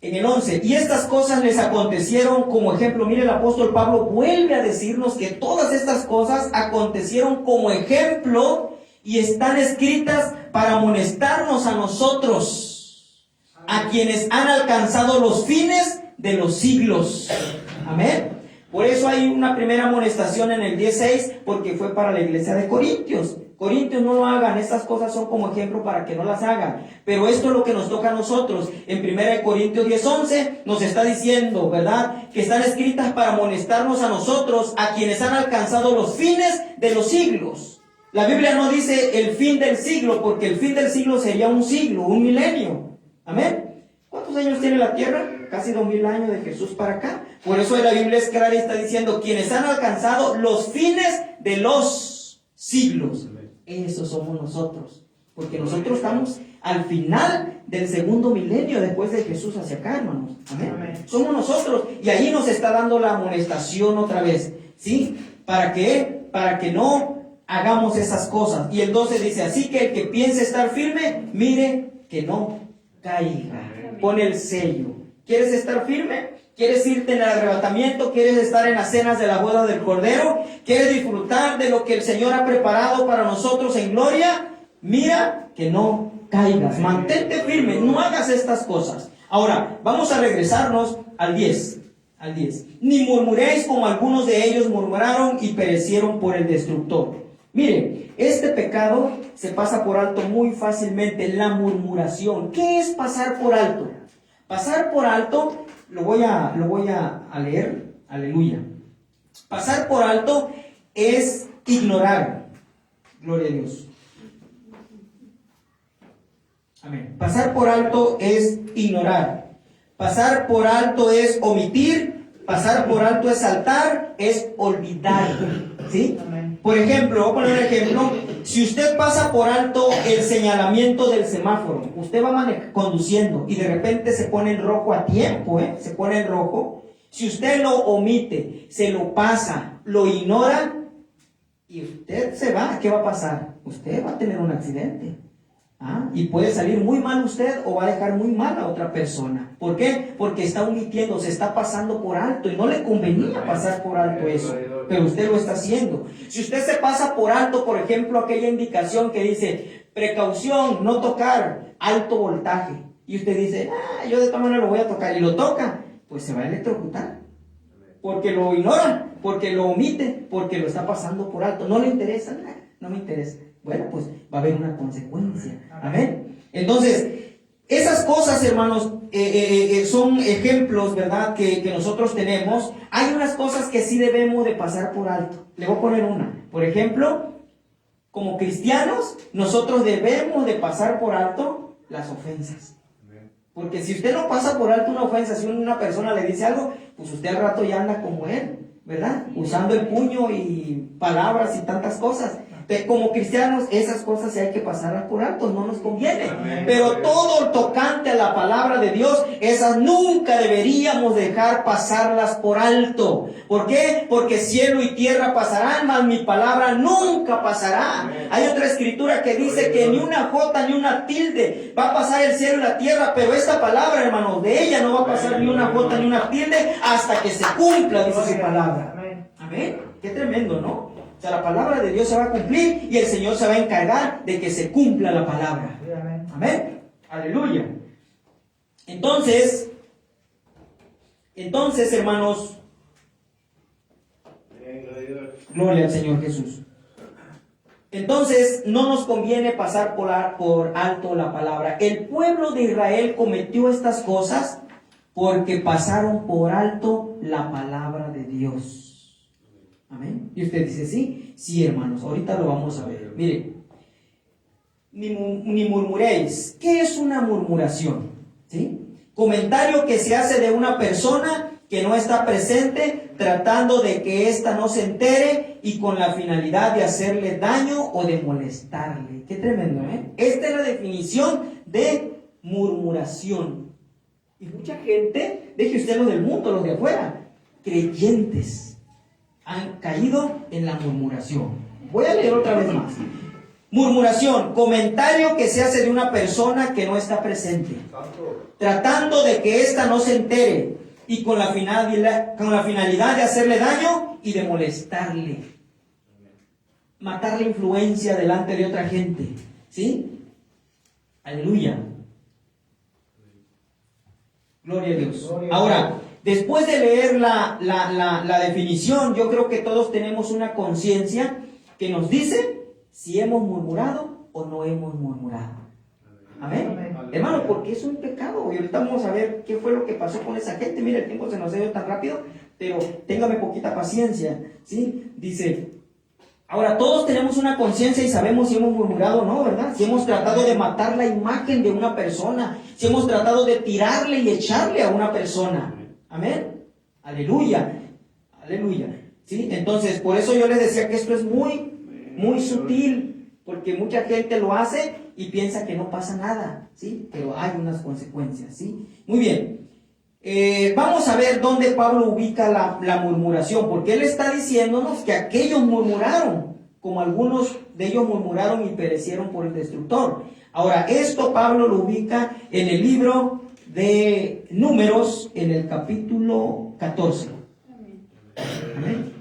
en el 11, y estas cosas les acontecieron como ejemplo. Mire, el apóstol Pablo vuelve a decirnos que todas estas cosas acontecieron como ejemplo y están escritas para amonestarnos a nosotros, a quienes han alcanzado los fines de los siglos. Amén. Por eso hay una primera amonestación en el 10:6, porque fue para la iglesia de Corintios. Corintios, no lo hagan, estas cosas son como ejemplo para que no las hagan. Pero esto es lo que nos toca a nosotros. En 1 Corintios 10:11 nos está diciendo, ¿verdad?, que están escritas para amonestarnos a nosotros, a quienes han alcanzado los fines de los siglos. La Biblia no dice el fin del siglo, porque el fin del siglo sería un siglo, un milenio. Amén. ¿Cuántos años tiene la tierra? Casi 2000 años de Jesús para acá. Por eso la Biblia es clara y está diciendo, quienes han alcanzado los fines de los siglos. Esos somos nosotros. Porque nosotros estamos al final del segundo milenio después de Jesús hacia acá, hermanos. Amén. Amén. Somos nosotros. Y ahí nos está dando la amonestación otra vez. ¿Sí? ¿Para qué? Para que no hagamos esas cosas. Y el 12 dice, así que el que piense estar firme, mire que no caiga. Pone el sello. ¿Quieres estar firme? ¿Quieres irte en el arrebatamiento? ¿Quieres estar en las cenas de la boda del Cordero? ¿Quieres disfrutar de lo que el Señor ha preparado para nosotros en gloria? Mira que no caigas. Mantente firme. No hagas estas cosas. Ahora, vamos a regresarnos al 10. Al 10. Ni murmuréis como algunos de ellos murmuraron y perecieron por el destructor. Mire, este pecado se pasa por alto muy fácilmente. La murmuración. ¿Qué es pasar por alto? Pasar por alto, lo voy a leer, aleluya. Pasar por alto es ignorar. Gloria a Dios. Amén. Pasar por alto es ignorar. Pasar por alto es omitir. Pasar por alto es saltar, es olvidar. ¿Sí? Amén. Por ejemplo, voy a poner un ejemplo. Si usted pasa por alto el señalamiento del semáforo, usted va conduciendo y de repente se pone en rojo a tiempo, se pone en rojo. Si usted lo omite, se lo pasa, lo ignora y usted se va, ¿qué va a pasar? Usted va a tener un accidente. Y puede salir muy mal usted o va a dejar muy mal a otra persona. ¿Por qué? Porque está omitiendo, se está pasando por alto y no le convenía pasar por alto eso, pero usted lo está haciendo. Si usted se pasa por alto, por ejemplo, aquella indicación que dice precaución, no tocar, alto voltaje, y usted dice, yo de esta manera lo voy a tocar, y lo toca, pues se va a electrocutar, porque lo ignora, porque lo omite, porque lo está pasando por alto, no le interesa, no me interesa. Bueno, pues va a haber una consecuencia. Amén. Entonces, esas cosas, hermanos, son ejemplos, ¿verdad?, que nosotros tenemos. Hay unas cosas que sí debemos de pasar por alto. Le voy a poner una. Por ejemplo, como cristianos, nosotros debemos de pasar por alto las ofensas. Porque si usted no pasa por alto una ofensa, si una persona le dice algo, pues usted al rato ya anda como él, ¿verdad? Usando el puño y palabras y tantas cosas. Como cristianos, esas cosas sí hay que pasarlas por alto, no nos conviene. Amén. Pero todo tocante a la palabra de Dios, esas nunca deberíamos dejar pasarlas por alto. ¿Por qué? Porque cielo y tierra pasarán, mas mi palabra nunca pasará. Amén. Hay otra escritura que dice que ni una jota ni una tilde va a pasar el cielo y la tierra, pero esta palabra, hermanos, de ella no va a pasar ni una jota ni una tilde hasta que se cumpla, dice su palabra. Amén. Amén. Qué tremendo, ¿no? O sea, la palabra de Dios se va a cumplir y el Señor se va a encargar de que se cumpla la palabra. Amén. Amén. Aleluya. Entonces, hermanos, gloria al Señor Jesús. Entonces, no nos conviene pasar por alto la palabra. El pueblo de Israel cometió estas cosas porque pasaron por alto la palabra de Dios. Amén. Y usted dice, sí, sí, hermanos, ahorita lo vamos a ver. Mire, ni murmuréis. ¿Qué es una murmuración? ¿Sí? Comentario que se hace de una persona que no está presente, tratando de que ésta no se entere y con la finalidad de hacerle daño o de molestarle. Qué tremendo, ¿eh? Esta es la definición de murmuración. Y mucha gente, deje usted los del mundo, los de afuera, creyentes, han caído en la murmuración. Voy a leer otra vez más. Murmuración, comentario que se hace de una persona que no está presente, tratando de que ésta no se entere y con la finalidad de hacerle daño y de molestarle. Matar la influencia delante de otra gente. ¿Sí? Aleluya. Gloria a Dios. Ahora, después de leer la definición, yo creo que todos tenemos una conciencia que nos dice si hemos murmurado o no hemos murmurado. Amén. Hermano, porque es un pecado. Y ahorita vamos a ver qué fue lo que pasó con esa gente. Mira, el tiempo se nos ha ido tan rápido, pero téngame poquita paciencia. ¿Sí? Dice, ahora todos tenemos una conciencia y sabemos si hemos murmurado o no, ¿verdad? Si hemos tratado de matar la imagen de una persona, si hemos tratado de tirarle y echarle a una persona. Amén. Aleluya. Aleluya. ¿Sí? Entonces, por eso yo les decía que esto es muy sutil, porque mucha gente lo hace y piensa que no pasa nada, ¿sí? Pero hay unas consecuencias, ¿sí? Muy bien. Vamos a ver dónde Pablo ubica la murmuración, porque él está diciéndonos que aquellos murmuraron, como algunos de ellos murmuraron y perecieron por el destructor. Ahora, esto Pablo lo ubica en el libro de Números, en el capítulo 14. Amén.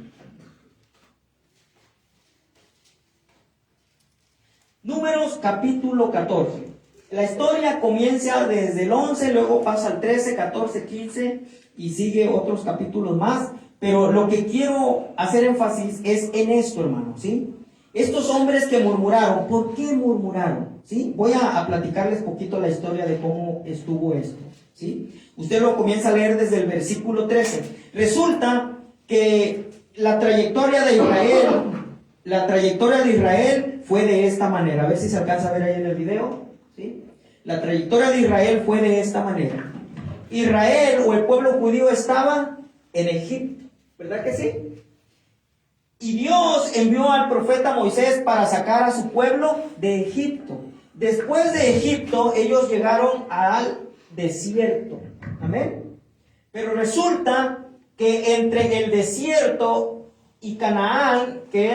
Números capítulo 14. La historia comienza desde el 11, luego pasa al 13, 14, 15 y sigue otros capítulos más. Pero lo que quiero hacer énfasis es en esto, hermano, ¿sí? Estos hombres que murmuraron, ¿por qué murmuraron? ¿Sí? Voy a platicarles poquito la historia de cómo estuvo esto, ¿sí? Usted lo comienza a leer desde el versículo 13. Resulta que la trayectoria de Israel fue de esta manera. A ver si se alcanza a ver ahí en el video, ¿sí? La trayectoria de Israel fue de esta manera. Israel o el pueblo judío estaba en Egipto, ¿verdad que sí? Y Dios envió al profeta Moisés para sacar a su pueblo de Egipto. Después de Egipto, ellos llegaron al desierto. Amén. Pero resulta que entre el desierto y Canaán, que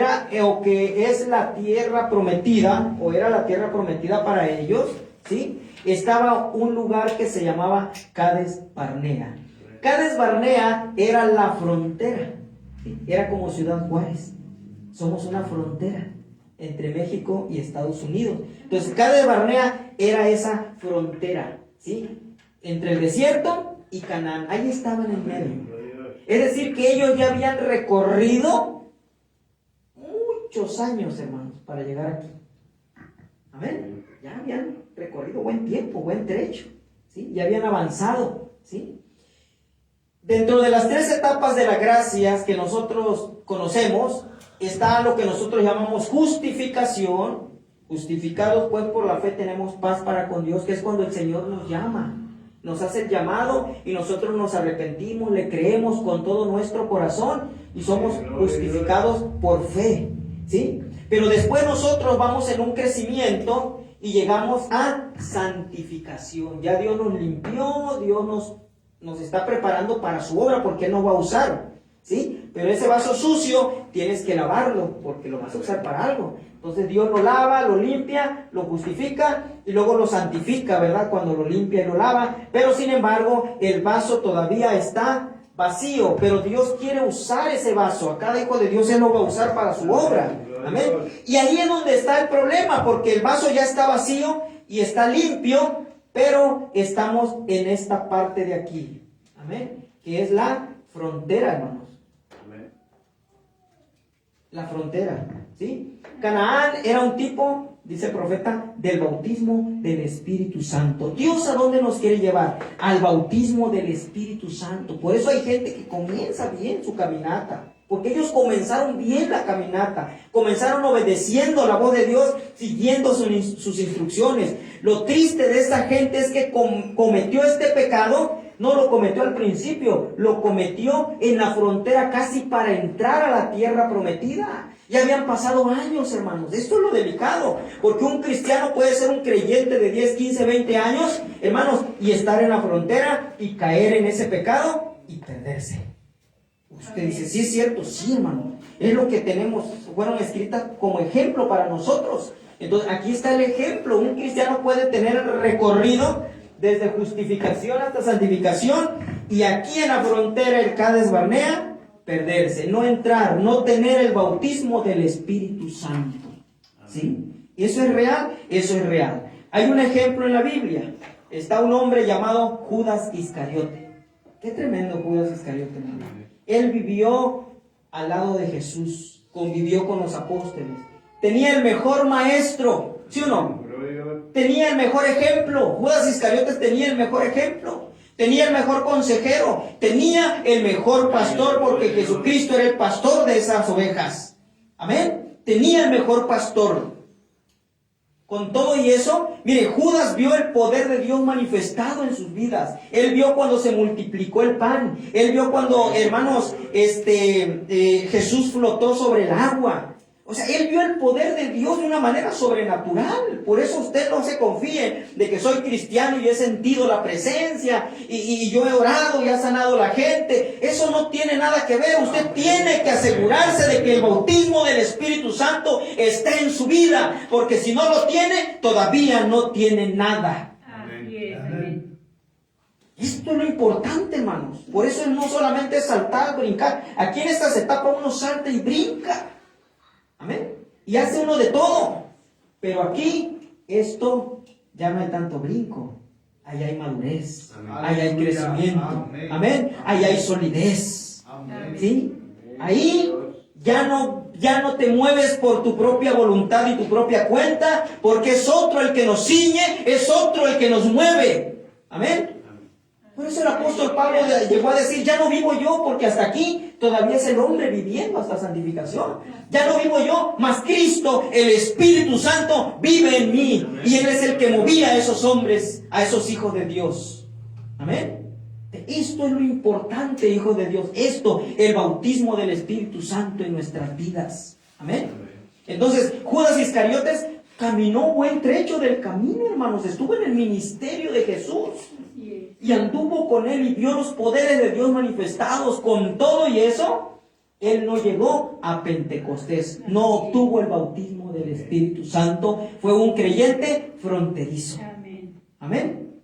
es la tierra prometida, o era la tierra prometida para ellos, ¿sí? Estaba un lugar que se llamaba Cades Barnea. Cades Barnea era la frontera, ¿sí? Era como Ciudad Juárez. Somos una frontera entre México y Estados Unidos. Entonces, Cades Barnea era esa frontera, ¿sí? Entre el desierto y Canaán. Ahí estaban en medio. Es decir, que ellos ya habían recorrido muchos años, hermanos, para llegar aquí. Amén. Ya habían recorrido buen tiempo, buen trecho, ¿sí? Ya habían avanzado, ¿sí? Dentro de las 3 etapas de la gracia que nosotros conocemos, está lo que nosotros llamamos justificación. Justificados pues por la fe tenemos paz para con Dios, que es cuando el Señor nos llama. Nos hace el llamado y nosotros nos arrepentimos, le creemos con todo nuestro corazón y somos justificados por fe, ¿sí? Pero después nosotros vamos en un crecimiento y llegamos a santificación. Ya Dios nos limpió, Dios nos está preparando para su obra porque Él nos va a usar, ¿sí? Pero ese vaso sucio tienes que lavarlo porque lo vas a usar para algo. Entonces Dios lo lava, lo limpia, lo justifica y luego lo santifica, ¿verdad? Cuando lo limpia y lo lava. Pero sin embargo, el vaso todavía está vacío, pero Dios quiere usar ese vaso. A cada hijo de Dios Él lo va a usar para su obra. Amén. Y ahí es donde está el problema, porque el vaso ya está vacío y está limpio, pero estamos en esta parte de aquí. Amén. Que es la frontera, hermanos. La frontera, ¿sí? Canaán era un tipo, dice el profeta, del bautismo del Espíritu Santo. ¿Dios a dónde nos quiere llevar? Al bautismo del Espíritu Santo. Por eso hay gente que comienza bien su caminata, porque ellos comenzaron bien la caminata, comenzaron obedeciendo la voz de Dios, siguiendo sus instrucciones. Lo triste de esta gente es que cometió este pecado. No lo cometió al principio, lo cometió en la frontera casi para entrar a la tierra prometida. Ya habían pasado años, hermanos. Esto es lo delicado, porque un cristiano puede ser un creyente de 10, 15, 20 años, hermanos, y estar en la frontera y caer en ese pecado y perderse. Usted dice, sí es cierto, sí, hermano. Es lo que tenemos, fueron escritas como ejemplo para nosotros. Entonces, aquí está el ejemplo. Un cristiano puede tener el recorrido desde justificación hasta santificación, y aquí en la frontera el Cades Barnea, perderse, no entrar, no tener el bautismo del Espíritu Santo. ¿Sí? ¿Eso es real? Eso es real. Hay un ejemplo en la Biblia. Está un hombre llamado Judas Iscariote. Qué tremendo Judas Iscariote, hermano. Él vivió al lado de Jesús, convivió con los apóstoles, tenía el mejor maestro, ¿sí o no? Tenía el mejor ejemplo. Judas Iscariote tenía el mejor ejemplo, tenía el mejor consejero, tenía el mejor pastor, porque Jesucristo era el pastor de esas ovejas. Amén. Tenía el mejor pastor. Con todo y eso, mire, Judas vio el poder de Dios manifestado en sus vidas. Él vio cuando se multiplicó el pan. Él vio cuando, hermanos, Jesús flotó sobre el agua. O sea, él vio el poder de Dios de una manera sobrenatural. Por eso usted no se confíe de que soy cristiano y he sentido la presencia y yo he orado y ha sanado la gente. Eso no tiene nada que ver. Usted tiene que asegurarse de que el bautismo del Espíritu Santo está en su vida, porque si no lo tiene, todavía no tiene nada.
Así es, amén.
Esto es lo importante, hermanos. Por eso no solamente es saltar, brincar. Aquí en estas etapas uno salta y brinca. Amén. Y hace uno de todo. Pero aquí, esto ya no hay tanto brinco. Ahí hay madurez. Amén. Ahí hay crecimiento. Amén. Amén. Ahí hay solidez. Amén. ¿Sí? Ahí ya no te mueves por tu propia voluntad y tu propia cuenta, porque es otro el que nos ciñe, es otro el que nos mueve. Amén. Por eso el apóstol Pablo llegó a decir, ya no vivo yo, porque hasta aquí todavía es el hombre viviendo hasta santificación. Ya no vivo yo, mas Cristo, el Espíritu Santo, vive en mí. Y Él es el que movía a esos hombres, a esos hijos de Dios. Amén. Esto es lo importante, hijos de Dios. Esto, el bautismo del Espíritu Santo en nuestras vidas. Amén. Entonces, Judas Iscariotes caminó buen trecho del camino, hermanos. Estuvo en el ministerio de Jesús. Y anduvo con él y vio los poderes de Dios manifestados. Con todo y eso, él no llegó a Pentecostés, no obtuvo el bautismo del Espíritu Santo. Fue un creyente fronterizo. Amén.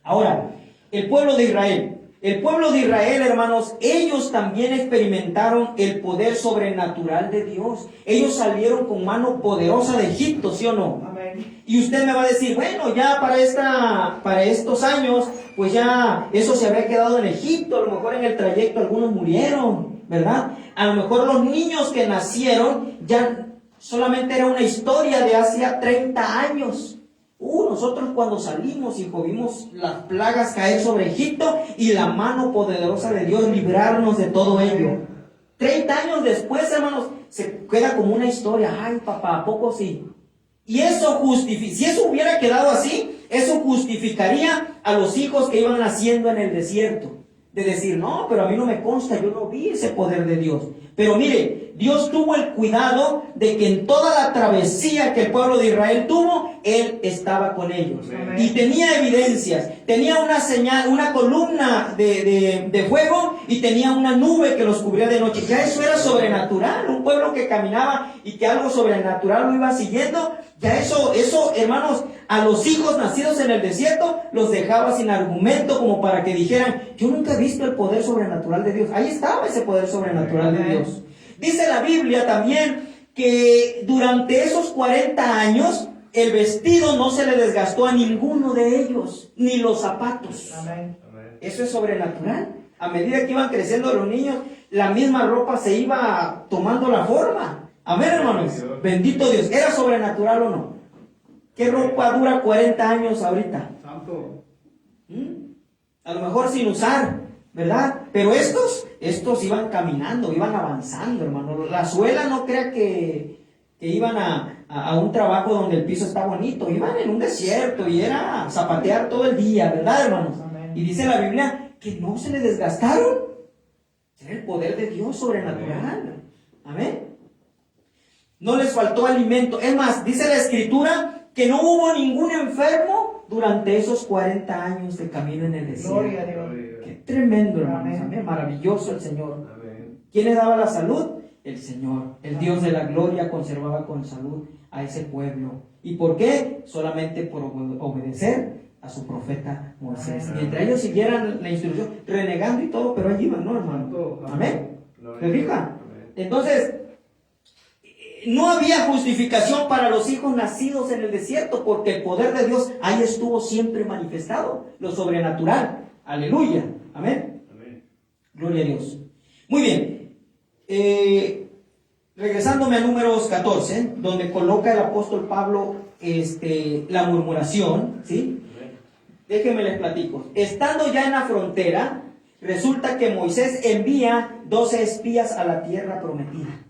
Ahora, el pueblo de Israel, hermanos, ellos también experimentaron el poder sobrenatural de Dios. Ellos salieron con mano poderosa de Egipto, ¿sí o no? Amén. Y usted me va a decir, bueno, ya para estos años, pues ya eso se había quedado en Egipto. A lo mejor en el trayecto algunos murieron, ¿verdad? A lo mejor los niños que nacieron ya solamente era una historia de hace 30 años. Nosotros cuando salimos, hijo, vimos las plagas caer sobre Egipto y la mano poderosa de Dios librarnos de todo ello. 30 años después, hermanos, se queda como una historia. Ay, papá, ¿a poco sí? Y eso si eso hubiera quedado así, eso justificaría a los hijos que iban naciendo en el desierto. De decir, no, pero a mí no me consta, yo no vi ese poder de Dios. Pero mire, Dios tuvo el cuidado de que en toda la travesía que el pueblo de Israel tuvo, Él estaba con ellos. Amén. Y tenía evidencias, tenía una señal, una columna de fuego y tenía una nube que los cubría de noche. Ya eso era sobrenatural, un pueblo que caminaba y que algo sobrenatural lo iba siguiendo. Ya eso, hermanos, a los hijos nacidos en el desierto los dejaba sin argumento como para que dijeran, yo nunca he visto el poder sobrenatural de Dios. Ahí estaba ese poder sobrenatural de Dios. Dice la Biblia también que durante esos 40 años el vestido no se le desgastó a ninguno de ellos, ni los zapatos.
Amén.
Eso es sobrenatural. A medida que iban creciendo los niños, la misma ropa se iba tomando la forma. Amén, hermanos. Bendito Dios. ¿Era sobrenatural o no? ¿Qué ropa dura 40 años ahorita?
Santo.
A lo mejor sin usar, ¿verdad? Pero estos iban caminando, iban avanzando, hermano. La suela no crea que iban a un trabajo donde el piso está bonito. Iban en un desierto y era zapatear todo el día, ¿verdad, hermanos?
Amén.
Y dice la Biblia que no se le desgastaron. Era el poder de Dios sobrenatural. Amén. No les faltó alimento. Es más, dice la Escritura que no hubo ningún enfermo durante esos 40 años de camino en el desierto.
Gloria a Dios.
Qué tremendo, hermanos.
Amén.
Amén. Maravilloso el Señor.
Amén.
¿Quién le daba la salud? El Señor. El Dios de la gloria conservaba con salud a ese pueblo. ¿Y por qué? Solamente por obedecer a su profeta Moisés.
Amén.
Mientras ellos siguieran la instrucción, renegando y todo, pero allí iban, ¿no, hermano? Amén. ¿Se fija? Entonces, no había justificación para los hijos nacidos en el desierto, porque el poder de Dios ahí estuvo siempre manifestado, lo sobrenatural. Aleluya. Amén.
Amén.
Gloria a Dios. Muy bien. Regresándome a Números 14, donde coloca el apóstol Pablo la murmuración, ¿sí? Déjenme les platico. Estando ya en la frontera, resulta que Moisés envía 12 espías a la tierra prometida.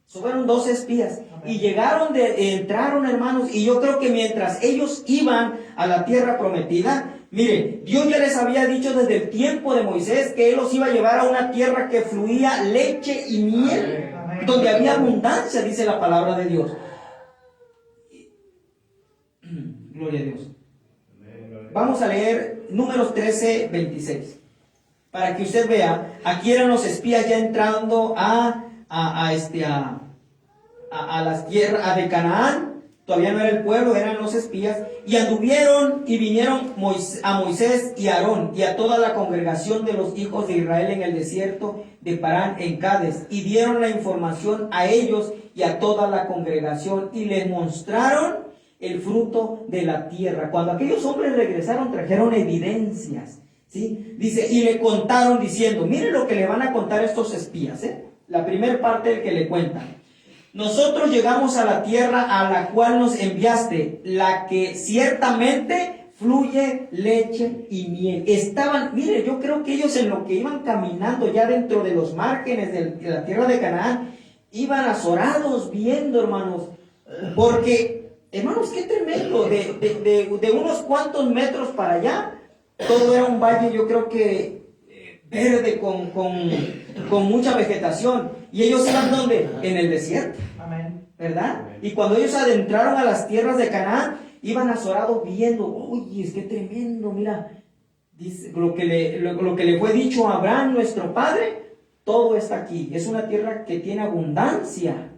Fueron 12 espías. Y entraron, hermanos, y yo creo que mientras ellos iban a la tierra prometida, mire, Dios ya les había dicho desde el tiempo de Moisés que Él los iba a llevar a una tierra que fluía leche y miel,
Amén.
donde había abundancia, dice la palabra de Dios. Gloria a Dios. Vamos a leer Números 13, 26. Para que usted vea, aquí eran los espías ya entrando a las tierras de Canaán. Todavía no era el pueblo, eran los espías. Y anduvieron y vinieron a Moisés y a Aarón y a toda la congregación de los hijos de Israel en el desierto de Parán en Cades. Y dieron la información a ellos y a toda la congregación y les mostraron el fruto de la tierra. Cuando aquellos hombres regresaron, trajeron evidencias, ¿sí? Dice, y le contaron diciendo, miren lo que le van a contar estos espías, La primera parte del que le cuentan. Nosotros llegamos a la tierra a la cual nos enviaste, la que ciertamente fluye leche y miel. Mire, yo creo que ellos en lo que iban caminando ya dentro de los márgenes de la tierra de Canaán, iban azorados viendo, hermanos, porque, hermanos, qué tremendo, de unos cuantos metros para allá, todo era un valle, yo creo que verde, con mucha vegetación. Y ellos iban ¿dónde? En el desierto.
Amén.
¿Verdad? Y cuando ellos adentraron a las tierras de Canaán, iban azorados viendo, oye, es que tremendo, mira, dice, lo que le fue dicho a Abraham, nuestro padre, todo está aquí. Es una tierra que tiene abundancia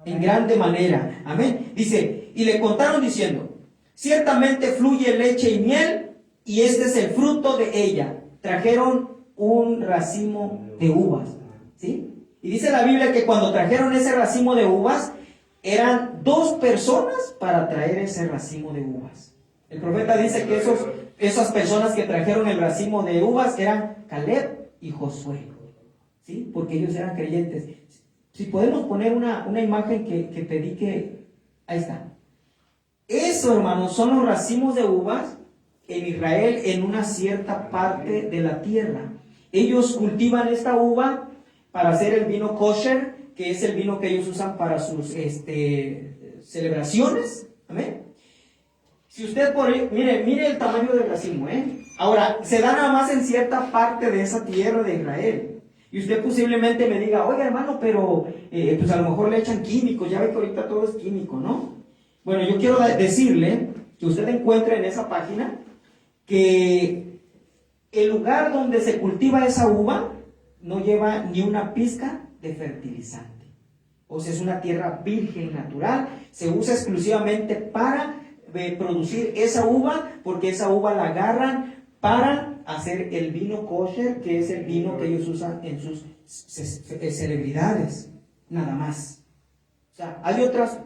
en grande manera. Amén. Dice, y le contaron diciendo, ciertamente fluye leche y miel, y este es el fruto de ella. Trajeron un racimo de uvas, ¿sí? Y dice la Biblia que cuando trajeron ese racimo de uvas, eran 2 personas para traer ese racimo de uvas. El profeta dice que esas personas que trajeron el racimo de uvas eran Caleb y Josué, ¿sí? Porque ellos eran creyentes. Si podemos poner una imagen que pedí que... Ahí está. Eso, hermanos, son los racimos de uvas en Israel en una cierta parte de la tierra. Ellos cultivan esta uva para hacer el vino kosher, que es el vino que ellos usan para sus celebraciones. Amén. Si usted mire el tamaño del racimo, Ahora, se da nada más en cierta parte de esa tierra de Israel. Y usted posiblemente me diga, oiga hermano, pero pues a lo mejor le echan químicos, ya ve que ahorita todo es químico, ¿no? Bueno, yo quiero decirle que usted encuentre en esa página que el lugar donde se cultiva esa uva no lleva ni una pizca de fertilizante. O sea, es una tierra virgen natural. Se usa exclusivamente para producir esa uva, porque esa uva la agarran para hacer el vino kosher, que es el vino que ellos usan en sus celebridades, nada más. O sea, hay otros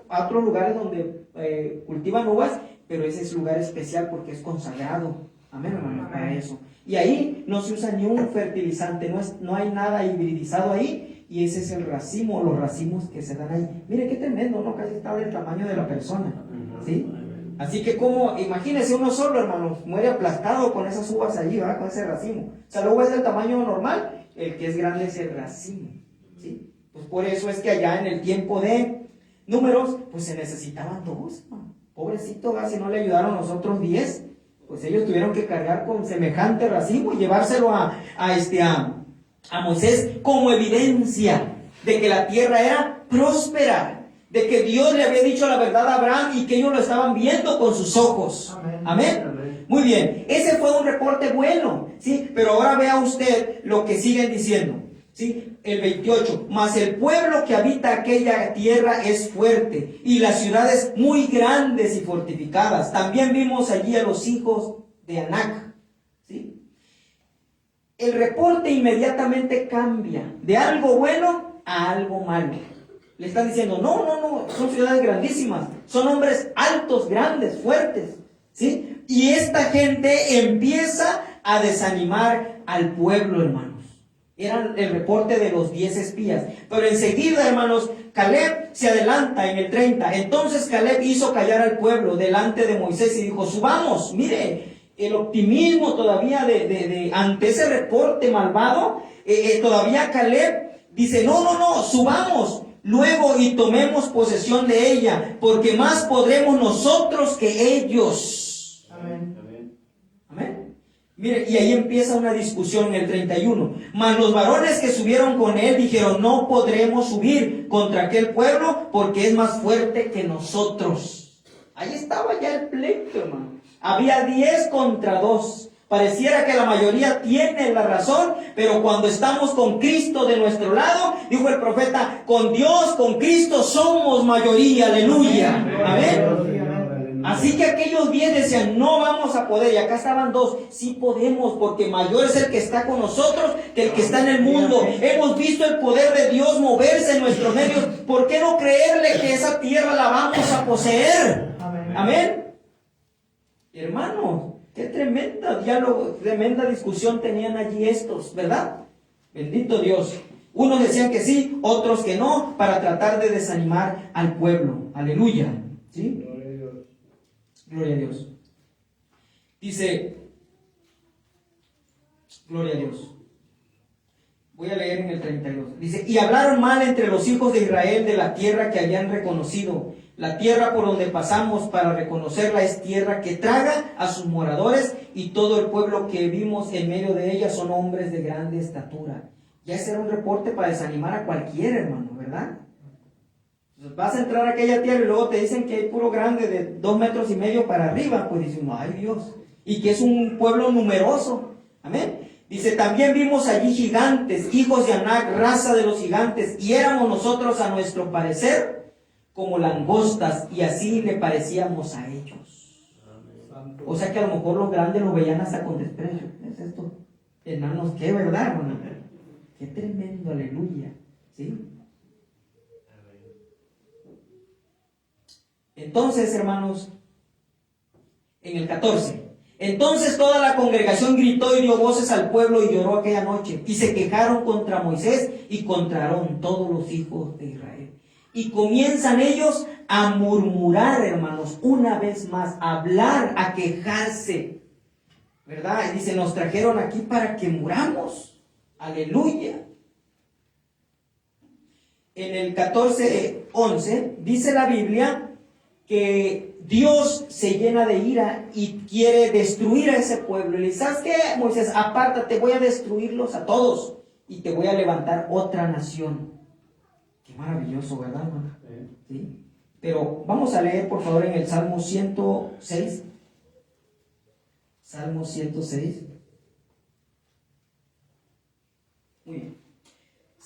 lugares donde cultivan uvas, pero ese es lugar especial porque es consagrado. Amén, hermano, para eso. Y ahí no se usa ni un fertilizante, no hay nada hibridizado ahí, y ese es el racimo, los racimos que se dan ahí. Mire qué tremendo, ¿no? Casi está del tamaño de la persona, ¿sí? Así que como, imagínese uno solo, hermano, muere aplastado con esas uvas allí, ¿verdad? Con ese racimo. O sea, la uva es del tamaño normal, el que es grande es el racimo, ¿sí? Pues por eso es que allá en el tiempo de Números, pues se necesitaban dos, hermano. Pobrecito, ¿verdad? Si no le ayudaron los otros 10, pues ellos tuvieron que cargar con semejante racimo y llevárselo a Moisés como evidencia de que la tierra era próspera, de que Dios le había dicho la verdad a Abraham y que ellos lo estaban viendo con sus ojos. Amén. Amén. Amén. Muy bien, ese fue un reporte bueno, ¿sí? Pero ahora vea usted lo que siguen diciendo, ¿sí? El 28, mas el pueblo que habita aquella tierra es fuerte y las ciudades muy grandes y fortificadas. También vimos allí a los hijos de Anac, ¿sí? El reporte inmediatamente cambia de algo bueno a algo malo. Le están diciendo, no, son ciudades grandísimas, son hombres altos, grandes, fuertes, ¿sí? Y esta gente empieza a desanimar al pueblo, hermanos. Era el reporte de los 10 espías. Pero enseguida, hermanos, Caleb se adelanta en el 30. Entonces Caleb hizo callar al pueblo delante de Moisés y dijo, subamos. Mire, el optimismo todavía ante ese reporte malvado, todavía Caleb dice, no, subamos luego y tomemos posesión de ella, porque más podremos nosotros que ellos. Amén. Amén. Mire, y ahí empieza una discusión en el 31. Mas los varones que subieron con él dijeron, no podremos subir contra aquel pueblo porque es más fuerte que nosotros. Ahí estaba ya el pleito, hermano. Había 10 contra 2. Pareciera que la mayoría tiene la razón, pero cuando estamos con Cristo de nuestro lado, dijo el profeta, con Dios, con Cristo somos mayoría, aleluya. Amén. Así que aquellos 10 decían, no vamos a poder, y acá estaban 2, sí podemos, porque mayor es el que está con nosotros que el que está en el mundo. Hemos visto el poder de Dios moverse en nuestros medios, ¿por qué no creerle que esa tierra la vamos a poseer? Amén. Hermanos, qué tremenda diálogo, tremenda discusión tenían allí estos, ¿verdad? Bendito Dios. Unos decían que sí, otros que no, para tratar de desanimar al pueblo. Aleluya. ¿Sí? Gloria a Dios. Dice, gloria a Dios. Voy a leer en el 32. Dice, y hablaron mal entre los hijos de Israel de la tierra que habían reconocido. La tierra por donde pasamos para reconocerla es tierra que traga a sus moradores, y todo el pueblo que vimos en medio de ella son hombres de grande estatura. Ya ese era un reporte para desanimar a cualquier hermano, ¿verdad? Entonces, vas a entrar a aquella tierra y luego te dicen que hay puro grande de 2,5 metros para arriba, pues dice uno, ay Dios, y que es un pueblo numeroso. Amén. Dice, también vimos allí gigantes, hijos de Anac, raza de los gigantes, y éramos nosotros a nuestro parecer como langostas, y así le parecíamos a ellos. O sea que a lo mejor los grandes lo veían hasta con desprecio. ¿Es esto? Enanos, ¿qué, verdad, hermano? Qué tremendo, aleluya. ¿Sí? Entonces, hermanos, en el 14, entonces toda la congregación gritó y dio voces al pueblo y lloró aquella noche, y se quejaron contra Moisés y contra Aarón, todos los hijos de Israel. Y comienzan ellos a murmurar, hermanos, una vez más, a hablar, a quejarse, ¿verdad? Y dice, nos trajeron aquí para que muramos. Aleluya. En el 14:11 dice la Biblia que Dios se llena de ira y quiere destruir a ese pueblo. Y le dice, ¿sabes qué, Moisés? Apártate, voy a destruirlos a todos y te voy a levantar otra nación. Qué maravilloso, ¿verdad, hermano? ¿Sí? Pero vamos a leer, por favor, en el Salmo 106. Salmo 106. Muy bien.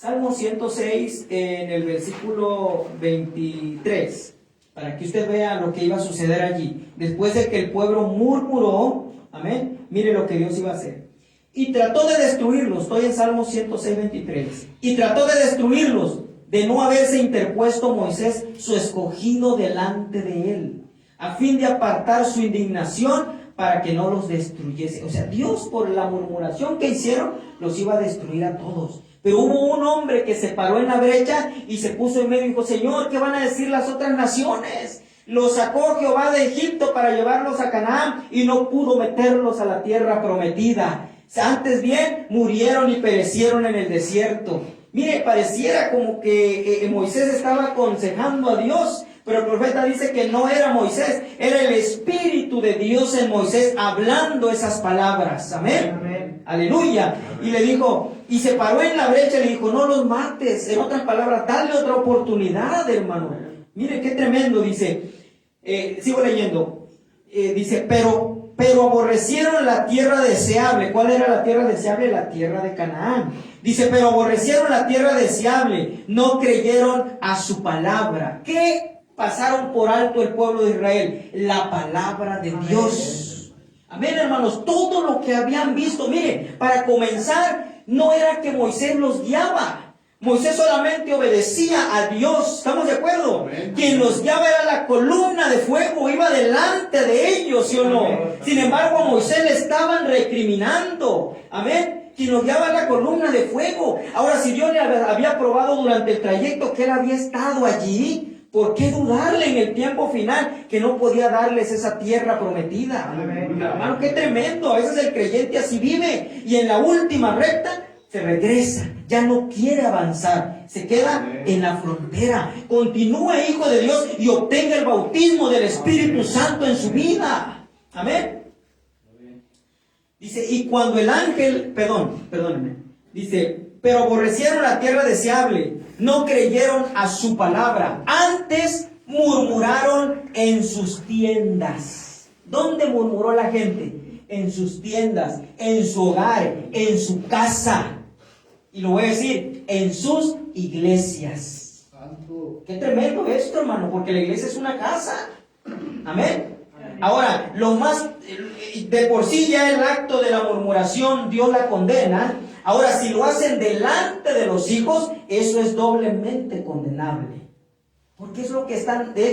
Salmo 106 en el versículo 23, para que usted vea lo que iba a suceder allí. Después de que el pueblo murmuró, amén, mire lo que Dios iba a hacer. Y trató de destruirlos, estoy en Salmo 106, 23. Y trató de destruirlos, de no haberse interpuesto Moisés, su escogido, delante de él, a fin de apartar su indignación para que no los destruyese. O sea, Dios, por la murmuración que hicieron, los iba a destruir a todos. Pero hubo un hombre que se paró en la brecha y se puso en medio y dijo: Señor, ¿qué van a decir las otras naciones? Los sacó Jehová de Egipto para llevarlos a Canaán y no pudo meterlos a la tierra prometida. Antes bien, murieron y perecieron en el desierto. Mire, pareciera como que Moisés estaba aconsejando a Dios, pero el profeta dice que no era Moisés, era el Espíritu de Dios en Moisés hablando esas palabras. Amén. Amén. Aleluya. Y le dijo, y se paró en la brecha y le dijo: no los mates. En otras palabras, dale otra oportunidad, hermano. Mire qué tremendo, dice. Sigo leyendo. Dice, pero aborrecieron la tierra deseable. ¿Cuál era la tierra deseable? La tierra de Canaán. Dice, pero aborrecieron la tierra deseable, no creyeron a su palabra. ¿Qué pasaron por alto el pueblo de Israel? La palabra de Dios. Amén, hermanos. Todo lo que habían visto, mire, para comenzar, no era que Moisés los guiaba. Moisés solamente obedecía a Dios. ¿Estamos de acuerdo? Amén. Quien los guiaba era la columna de fuego, iba delante de ellos, ¿sí o no? Amén. Sin embargo, a Moisés le estaban recriminando. Amén. Quien los guiaba era la columna de fuego. Ahora, si Dios le había probado durante el trayecto que él había estado allí, ¿por qué dudarle en el tiempo final que no podía darles esa tierra prometida? Amén. Hermano, qué tremendo. A veces el creyente así vive y en la última recta se regresa, ya no quiere avanzar, se queda en la frontera. Continúe, hijo de Dios, y obtenga el bautismo del Espíritu Santo en su vida. Amén. Dice, y cuando el ángel, perdónenme, dice, pero aborrecieron la tierra deseable, no creyeron a su palabra, antes murmuraron en sus tiendas. ¿Dónde murmuró la gente? En sus tiendas, en su hogar, en su casa. Y lo voy a decir, en sus iglesias. Santo. Qué tremendo esto, hermano, porque la iglesia es una casa. Amén. Ahora, lo más, de por sí ya el acto de la murmuración Dios la condena. Ahora, si lo hacen delante de los hijos, eso es doblemente condenable. Porque es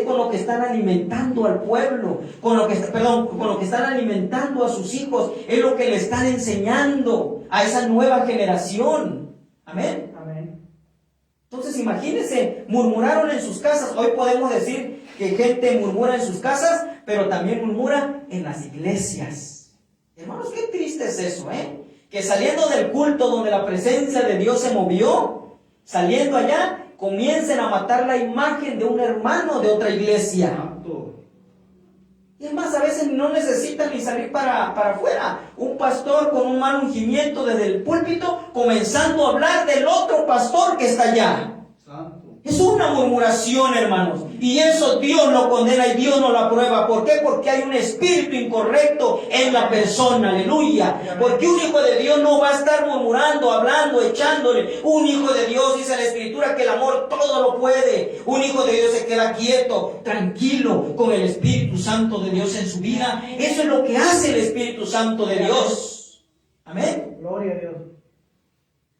con lo que están alimentando al pueblo, con lo que están alimentando a sus hijos, es lo que le están enseñando a esa nueva generación. Amén. Amén. Entonces, imagínense, murmuraron en sus casas. Hoy podemos decir que gente murmura en sus casas, pero también murmura en las iglesias. Hermanos, qué triste es eso, que saliendo del culto donde la presencia de Dios se movió, saliendo allá, comiencen a matar la imagen de un hermano de otra iglesia. Y es más, a veces no necesitan ni salir para afuera. Un pastor con un mal ungimiento desde el púlpito, comenzando a hablar del otro pastor que está allá. Es una murmuración, hermanos. Y eso Dios lo condena y Dios no lo aprueba. ¿Por qué? Porque hay un espíritu incorrecto en la persona. Aleluya. Porque un hijo de Dios no va a estar murmurando, hablando, echándole. Un hijo de Dios, dice la Escritura, que el amor todo lo puede. Un hijo de Dios se queda quieto, tranquilo, con el Espíritu Santo de Dios en su vida. Eso es lo que hace el Espíritu Santo de Dios. Amén. Gloria a Dios.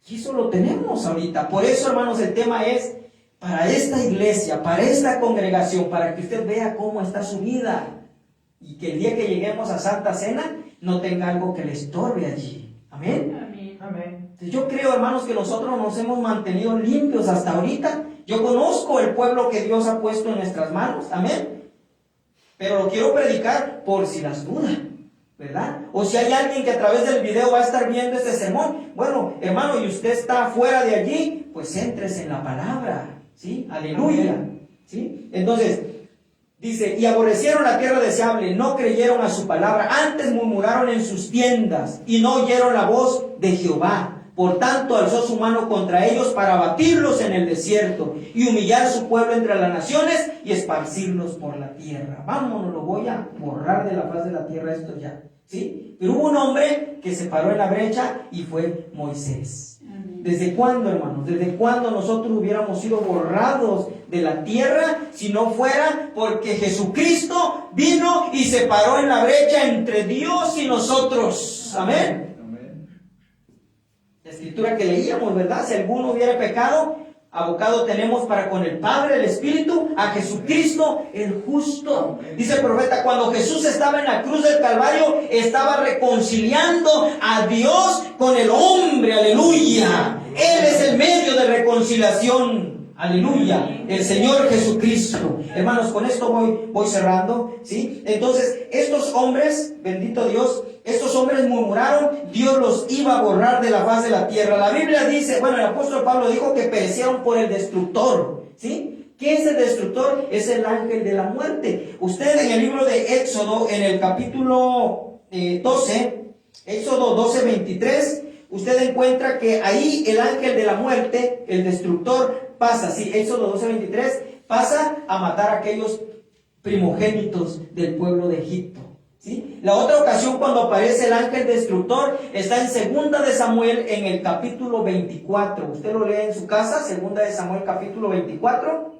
Y eso lo tenemos ahorita. Por eso, hermanos, el tema es para esta iglesia, para esta congregación, para que usted vea cómo está su vida y que el día que lleguemos a Santa Cena no tenga algo que le estorbe allí. Amén. Amén. Amén. Entonces, yo creo, hermanos, que nosotros nos hemos mantenido limpios hasta ahorita. Yo conozco el pueblo que Dios ha puesto en nuestras manos. Amén. Pero lo quiero predicar por si las dudas, ¿verdad? O si hay alguien que a través del video va a estar viendo este sermón, bueno, hermano, y usted está fuera de allí, pues éntrese en la palabra. ¿Sí? Aleluya. ¿Sí? Entonces, dice, y aborrecieron la tierra deseable, no creyeron a su palabra, antes murmuraron en sus tiendas, y no oyeron la voz de Jehová. Por tanto, alzó su mano contra ellos para abatirlos en el desierto, y humillar su pueblo entre las naciones, y esparcirlos por la tierra. Vámonos, lo voy a borrar de la faz de la tierra esto ya. ¿Sí? Pero hubo un hombre que se paró en la brecha, y fue Moisés. Amén. ¿Desde cuándo, hermanos? ¿Desde cuándo nosotros hubiéramos sido borrados de la tierra si no fuera porque Jesucristo vino y se paró en la brecha entre Dios y nosotros? Amén. La escritura que leíamos, ¿verdad? Si alguno hubiera pecado, abocado tenemos para con el Padre, el Espíritu, a Jesucristo el justo. Dice el profeta, cuando Jesús estaba en la cruz del Calvario, estaba reconciliando a Dios con el hombre, aleluya. Él es el medio de reconciliación, aleluya, el Señor Jesucristo. Hermanos, con esto voy cerrando, ¿sí? Entonces, estos hombres, bendito Dios, estos hombres murmuraron, Dios los iba a borrar de la faz de la tierra. La Biblia dice, bueno, el apóstol Pablo dijo que perecieron por el destructor, ¿sí? ¿Qué es el destructor? Es el ángel de la muerte. Usted en el libro de Éxodo, en el capítulo 12, Éxodo 12, 23, usted encuentra que ahí el ángel de la muerte, el destructor, pasa, sí, Éxodo 12, 23, pasa a matar a aquellos primogénitos del pueblo de Egipto. ¿Sí? La otra ocasión cuando aparece el ángel destructor está en Segunda de Samuel en el capítulo 24. Usted lo lee en su casa, Segunda de Samuel capítulo 24.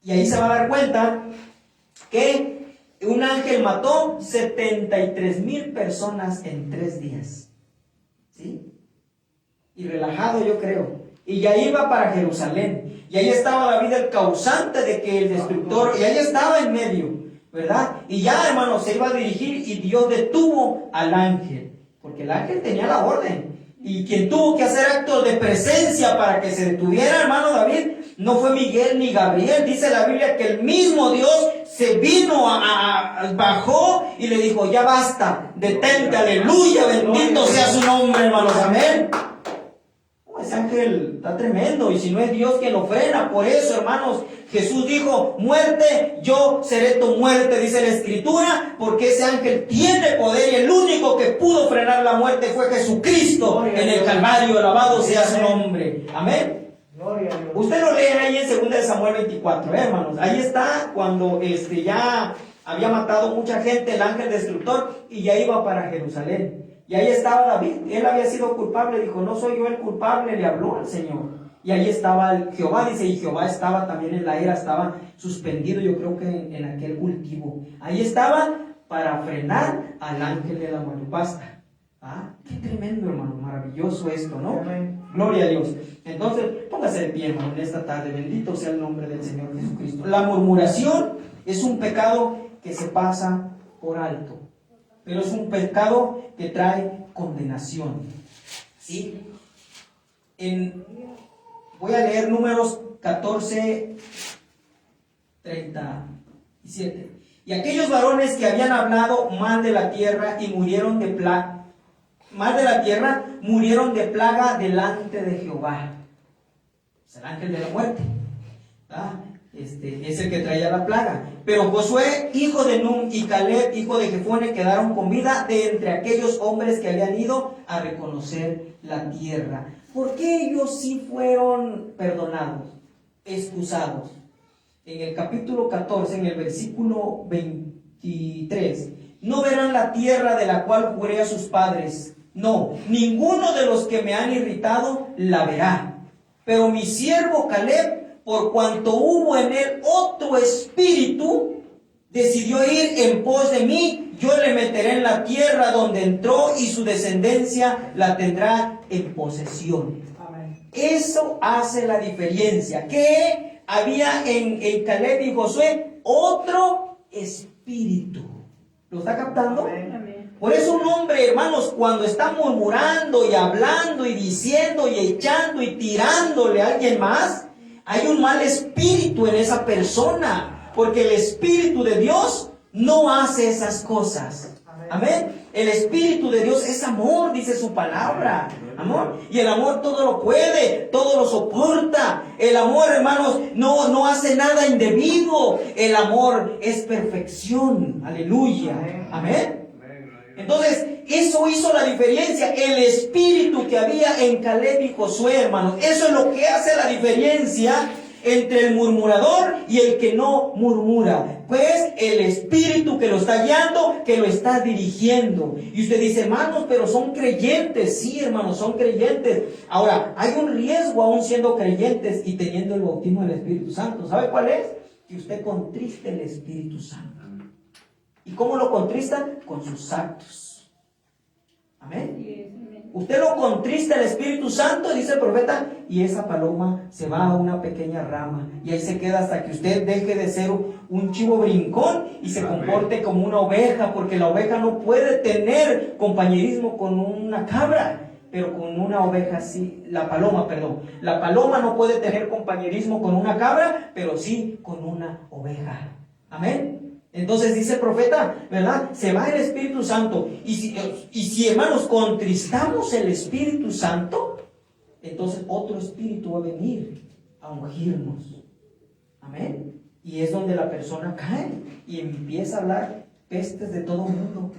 Y ahí se va a dar cuenta que un ángel mató 73,000 personas en 3 días. ¿Sí? Y relajado yo creo. Y ya iba para Jerusalén. Y ahí estaba David el causante de que el destructor, y ahí estaba en medio, ¿verdad? Y ya, hermanos, se iba a dirigir y Dios detuvo al ángel, porque el ángel tenía la orden. Y quien tuvo que hacer actos de presencia para que se detuviera, hermano David, no fue Miguel ni Gabriel. Dice la Biblia que el mismo Dios se vino, bajó y le dijo, ya basta, detente, aleluya, bendito sea su nombre, hermanos, amén. Ese ángel está tremendo, y si no es Dios quien lo frena. Por eso, hermanos, Jesús dijo, muerte, yo seré tu muerte, dice la Escritura, porque ese ángel tiene poder, y el único que pudo frenar la muerte fue Jesucristo en el Calvario, alabado sea su nombre, amén. Usted lo lee ahí en 2 de Samuel 24, hermanos, ahí está cuando ya había matado mucha gente el ángel destructor, y ya iba para Jerusalén. Y ahí estaba David, él había sido culpable, dijo, no soy yo el culpable, le habló al Señor. Y ahí estaba Jehová, dice, y Jehová estaba también en la era, estaba suspendido, yo creo que en aquel cultivo. Ahí estaba para frenar al ángel de la muerte. Basta. ¿Ah? Qué tremendo, hermano, maravilloso esto, ¿no? Amén. Gloria a Dios. Entonces, póngase de pie, hermano, en esta tarde, bendito sea el nombre del Señor Jesucristo. La murmuración es un pecado que se pasa por alto, pero es un pecado que trae condenación. ¿Sí? Voy a leer Números 14, 37. Y aquellos varones que habían hablado mal de la tierra y murieron de plaga, murieron de plaga delante de Jehová. Es el ángel de la muerte. Es el que traía la plaga. Pero Josué, hijo de Nun, y Caleb, hijo de Jefone, quedaron con vida de entre aquellos hombres que habían ido a reconocer la tierra. ¿Por qué ellos sí fueron perdonados, excusados? En el capítulo 14, en el versículo 23, no verán la tierra de la cual juré a sus padres. No, ninguno de los que me han irritado la verá. Pero mi siervo Caleb, por cuanto hubo en él otro espíritu, decidió ir en pos de mí. Yo le meteré en la tierra donde entró, y su descendencia la tendrá en posesión. Amén. Eso hace la diferencia. ¿Qué había en Caleb y Josué? Otro espíritu. ¿Lo está captando? Amén. Por eso un hombre, hermanos, cuando está murmurando y hablando y diciendo y echando y tirándole a alguien más, hay un mal espíritu en esa persona, porque el Espíritu de Dios no hace esas cosas. Amén. El Espíritu de Dios es amor, dice su palabra. Amor. Y el amor todo lo puede, todo lo soporta. El amor, hermanos, no hace nada indebido. El amor es perfección. Aleluya. Amén. Entonces, eso hizo la diferencia. El espíritu que había en Caleb y Josué, hermanos. Eso es lo que hace la diferencia entre el murmurador y el que no murmura. Pues el Espíritu que lo está guiando, que lo está dirigiendo. Y usted dice, hermanos, pero son creyentes. Sí, hermanos, son creyentes. Ahora, hay un riesgo aún siendo creyentes y teniendo el bautismo del Espíritu Santo. ¿Sabe cuál es? Que usted contriste el Espíritu Santo. ¿Y cómo lo contrista? Con sus actos. Amén. Usted lo contrista el Espíritu Santo, dice el profeta, y esa paloma se va a una pequeña rama y ahí se queda hasta que usted deje de ser un chivo brincón y se comporte como una oveja, porque la oveja no puede tener compañerismo con una cabra, pero con una oveja sí, la paloma no puede tener compañerismo con una cabra, pero sí con una oveja. Amén. Entonces dice el profeta, ¿verdad? Se va el Espíritu Santo. Y si hermanos, contristamos el Espíritu Santo, entonces otro espíritu va a venir a ungirnos. Amén. Y es donde la persona cae y empieza a hablar pestes de todo el mundo.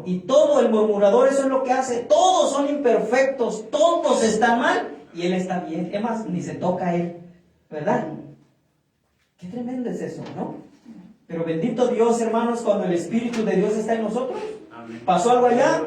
Y todo el murmurador, eso es lo que hace. Todos son imperfectos, todos están mal y él está bien. Es más, ni se toca a él, ¿verdad? Qué tremendo es eso, ¿no? Pero bendito Dios, hermanos, cuando el Espíritu de Dios está en nosotros. Amén. ¿Pasó algo allá?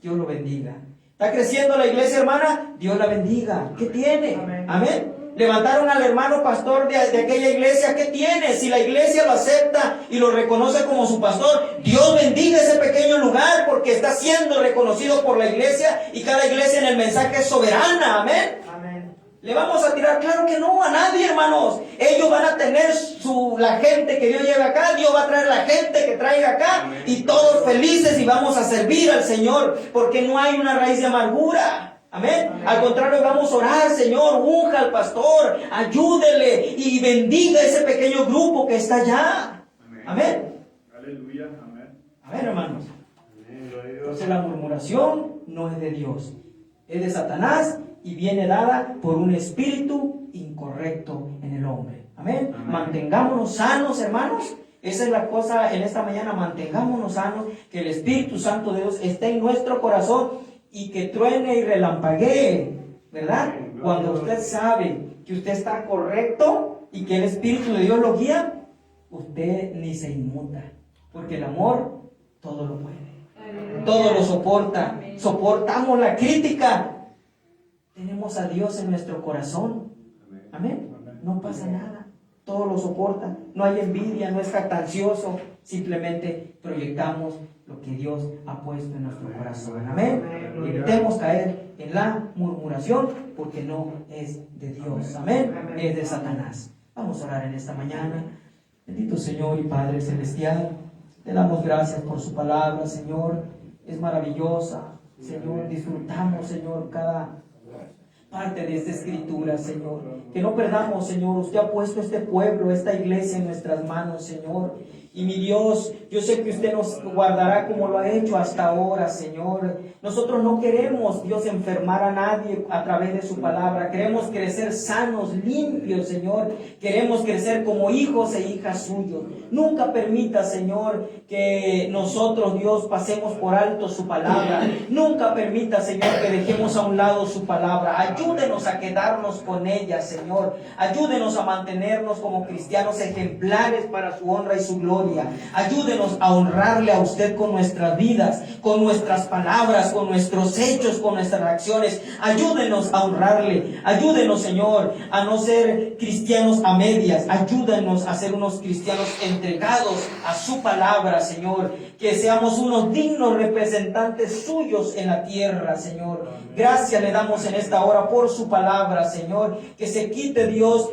Dios lo bendiga. ¿Está creciendo la iglesia, hermana? Dios la bendiga. ¿Qué tiene? Amén. Amén. Levantaron al hermano pastor de aquella iglesia. ¿Qué tiene? Si la iglesia lo acepta y lo reconoce como su pastor, Dios bendiga ese pequeño lugar porque está siendo reconocido por la iglesia y cada iglesia en el mensaje es soberana. Amén. ¿Le vamos a tirar? Claro que no, a nadie, hermanos. Ellos van a tener la gente que Dios lleve acá, Dios va a traer la gente que traiga acá. Amén. Y todos felices y vamos a servir al Señor, porque no hay una raíz de amargura. Amén. Amén. Al contrario, vamos a orar, Señor, unja al pastor, ayúdele y bendiga ese pequeño grupo que está allá. Amén. Amén. Aleluya, amén. Amén, hermanos. Amén. Entonces la murmuración no es de Dios, es de Satanás. Y viene dada por un espíritu incorrecto en el hombre. Amén. Amén. Mantengámonos sanos, hermanos. Esa es la cosa en esta mañana. Mantengámonos sanos. Que el Espíritu Santo de Dios esté en nuestro corazón y que truene y relampaguee, ¿verdad? Cuando usted sabe que usted está correcto y que el Espíritu de Dios lo guía, usted ni se inmuta. Porque el amor todo lo puede. Todo lo soporta. Soportamos la crítica. Tenemos a Dios en nuestro corazón. Amén. No pasa nada. Todo lo soporta. No hay envidia, no es jactancioso. Simplemente proyectamos lo que Dios ha puesto en nuestro corazón. Amén. Evitemos caer en la murmuración porque no es de Dios. Amén. Es de Satanás. Vamos a orar en esta mañana. Bendito Señor y Padre Celestial. Te damos gracias por su palabra, Señor. Es maravillosa. Señor, disfrutamos, Señor, cada parte de esta escritura, Señor. Que no perdamos, Señor. Usted ha puesto este pueblo, esta iglesia en nuestras manos, Señor. Y mi Dios, yo sé que usted nos guardará como lo ha hecho hasta ahora, Señor. Nosotros no queremos, Dios, enfermar a nadie a través de su palabra. Queremos crecer sanos, limpios, Señor. Queremos crecer como hijos e hijas suyos. Nunca permita, Señor, que nosotros, Dios, pasemos por alto su palabra. Nunca permita, Señor, que dejemos a un lado su palabra. Ayúdenos a quedarnos con ella, Señor. Ayúdenos a mantenernos como cristianos ejemplares para su honra y su gloria. Ayúdenos a honrarle a usted con nuestras vidas, con nuestras palabras, con nuestros hechos, con nuestras acciones. Ayúdenos a honrarle. Ayúdenos, Señor, a no ser cristianos a medias. Ayúdenos a ser unos cristianos entregados a su palabra, Señor. Que seamos unos dignos representantes suyos en la tierra, Señor. Gracias le damos en esta hora por su palabra, Señor. Que se quite, Dios,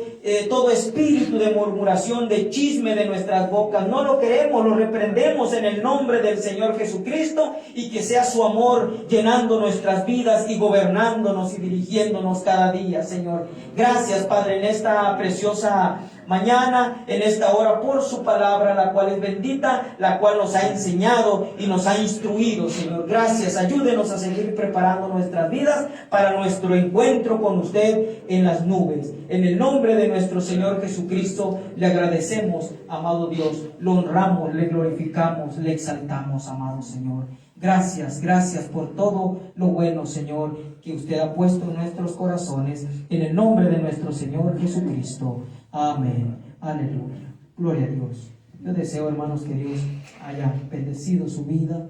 todo espíritu de murmuración, de chisme de nuestras bocas. No lo queremos, lo reprendemos en el nombre del Señor Jesucristo, y que sea su amor llenando nuestras vidas y gobernándonos y dirigiéndonos cada día, Señor. Gracias, Padre, en esta preciosa mañana, en esta hora, por su palabra, la cual es bendita, la cual nos ha enseñado y nos ha instruido, Señor. Gracias, ayúdenos a seguir preparando nuestras vidas para nuestro encuentro con usted en las nubes. En el nombre de nuestro Señor Jesucristo, le agradecemos, amado Dios, lo honramos, le glorificamos, le exaltamos, amado Señor. Gracias, gracias por todo lo bueno, Señor, que usted ha puesto en nuestros corazones, en el nombre de nuestro Señor Jesucristo. Amén. Aleluya. Gloria a Dios. Yo deseo, hermanos, que Dios haya bendecido su vida.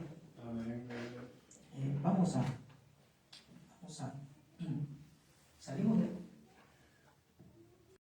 Vamos a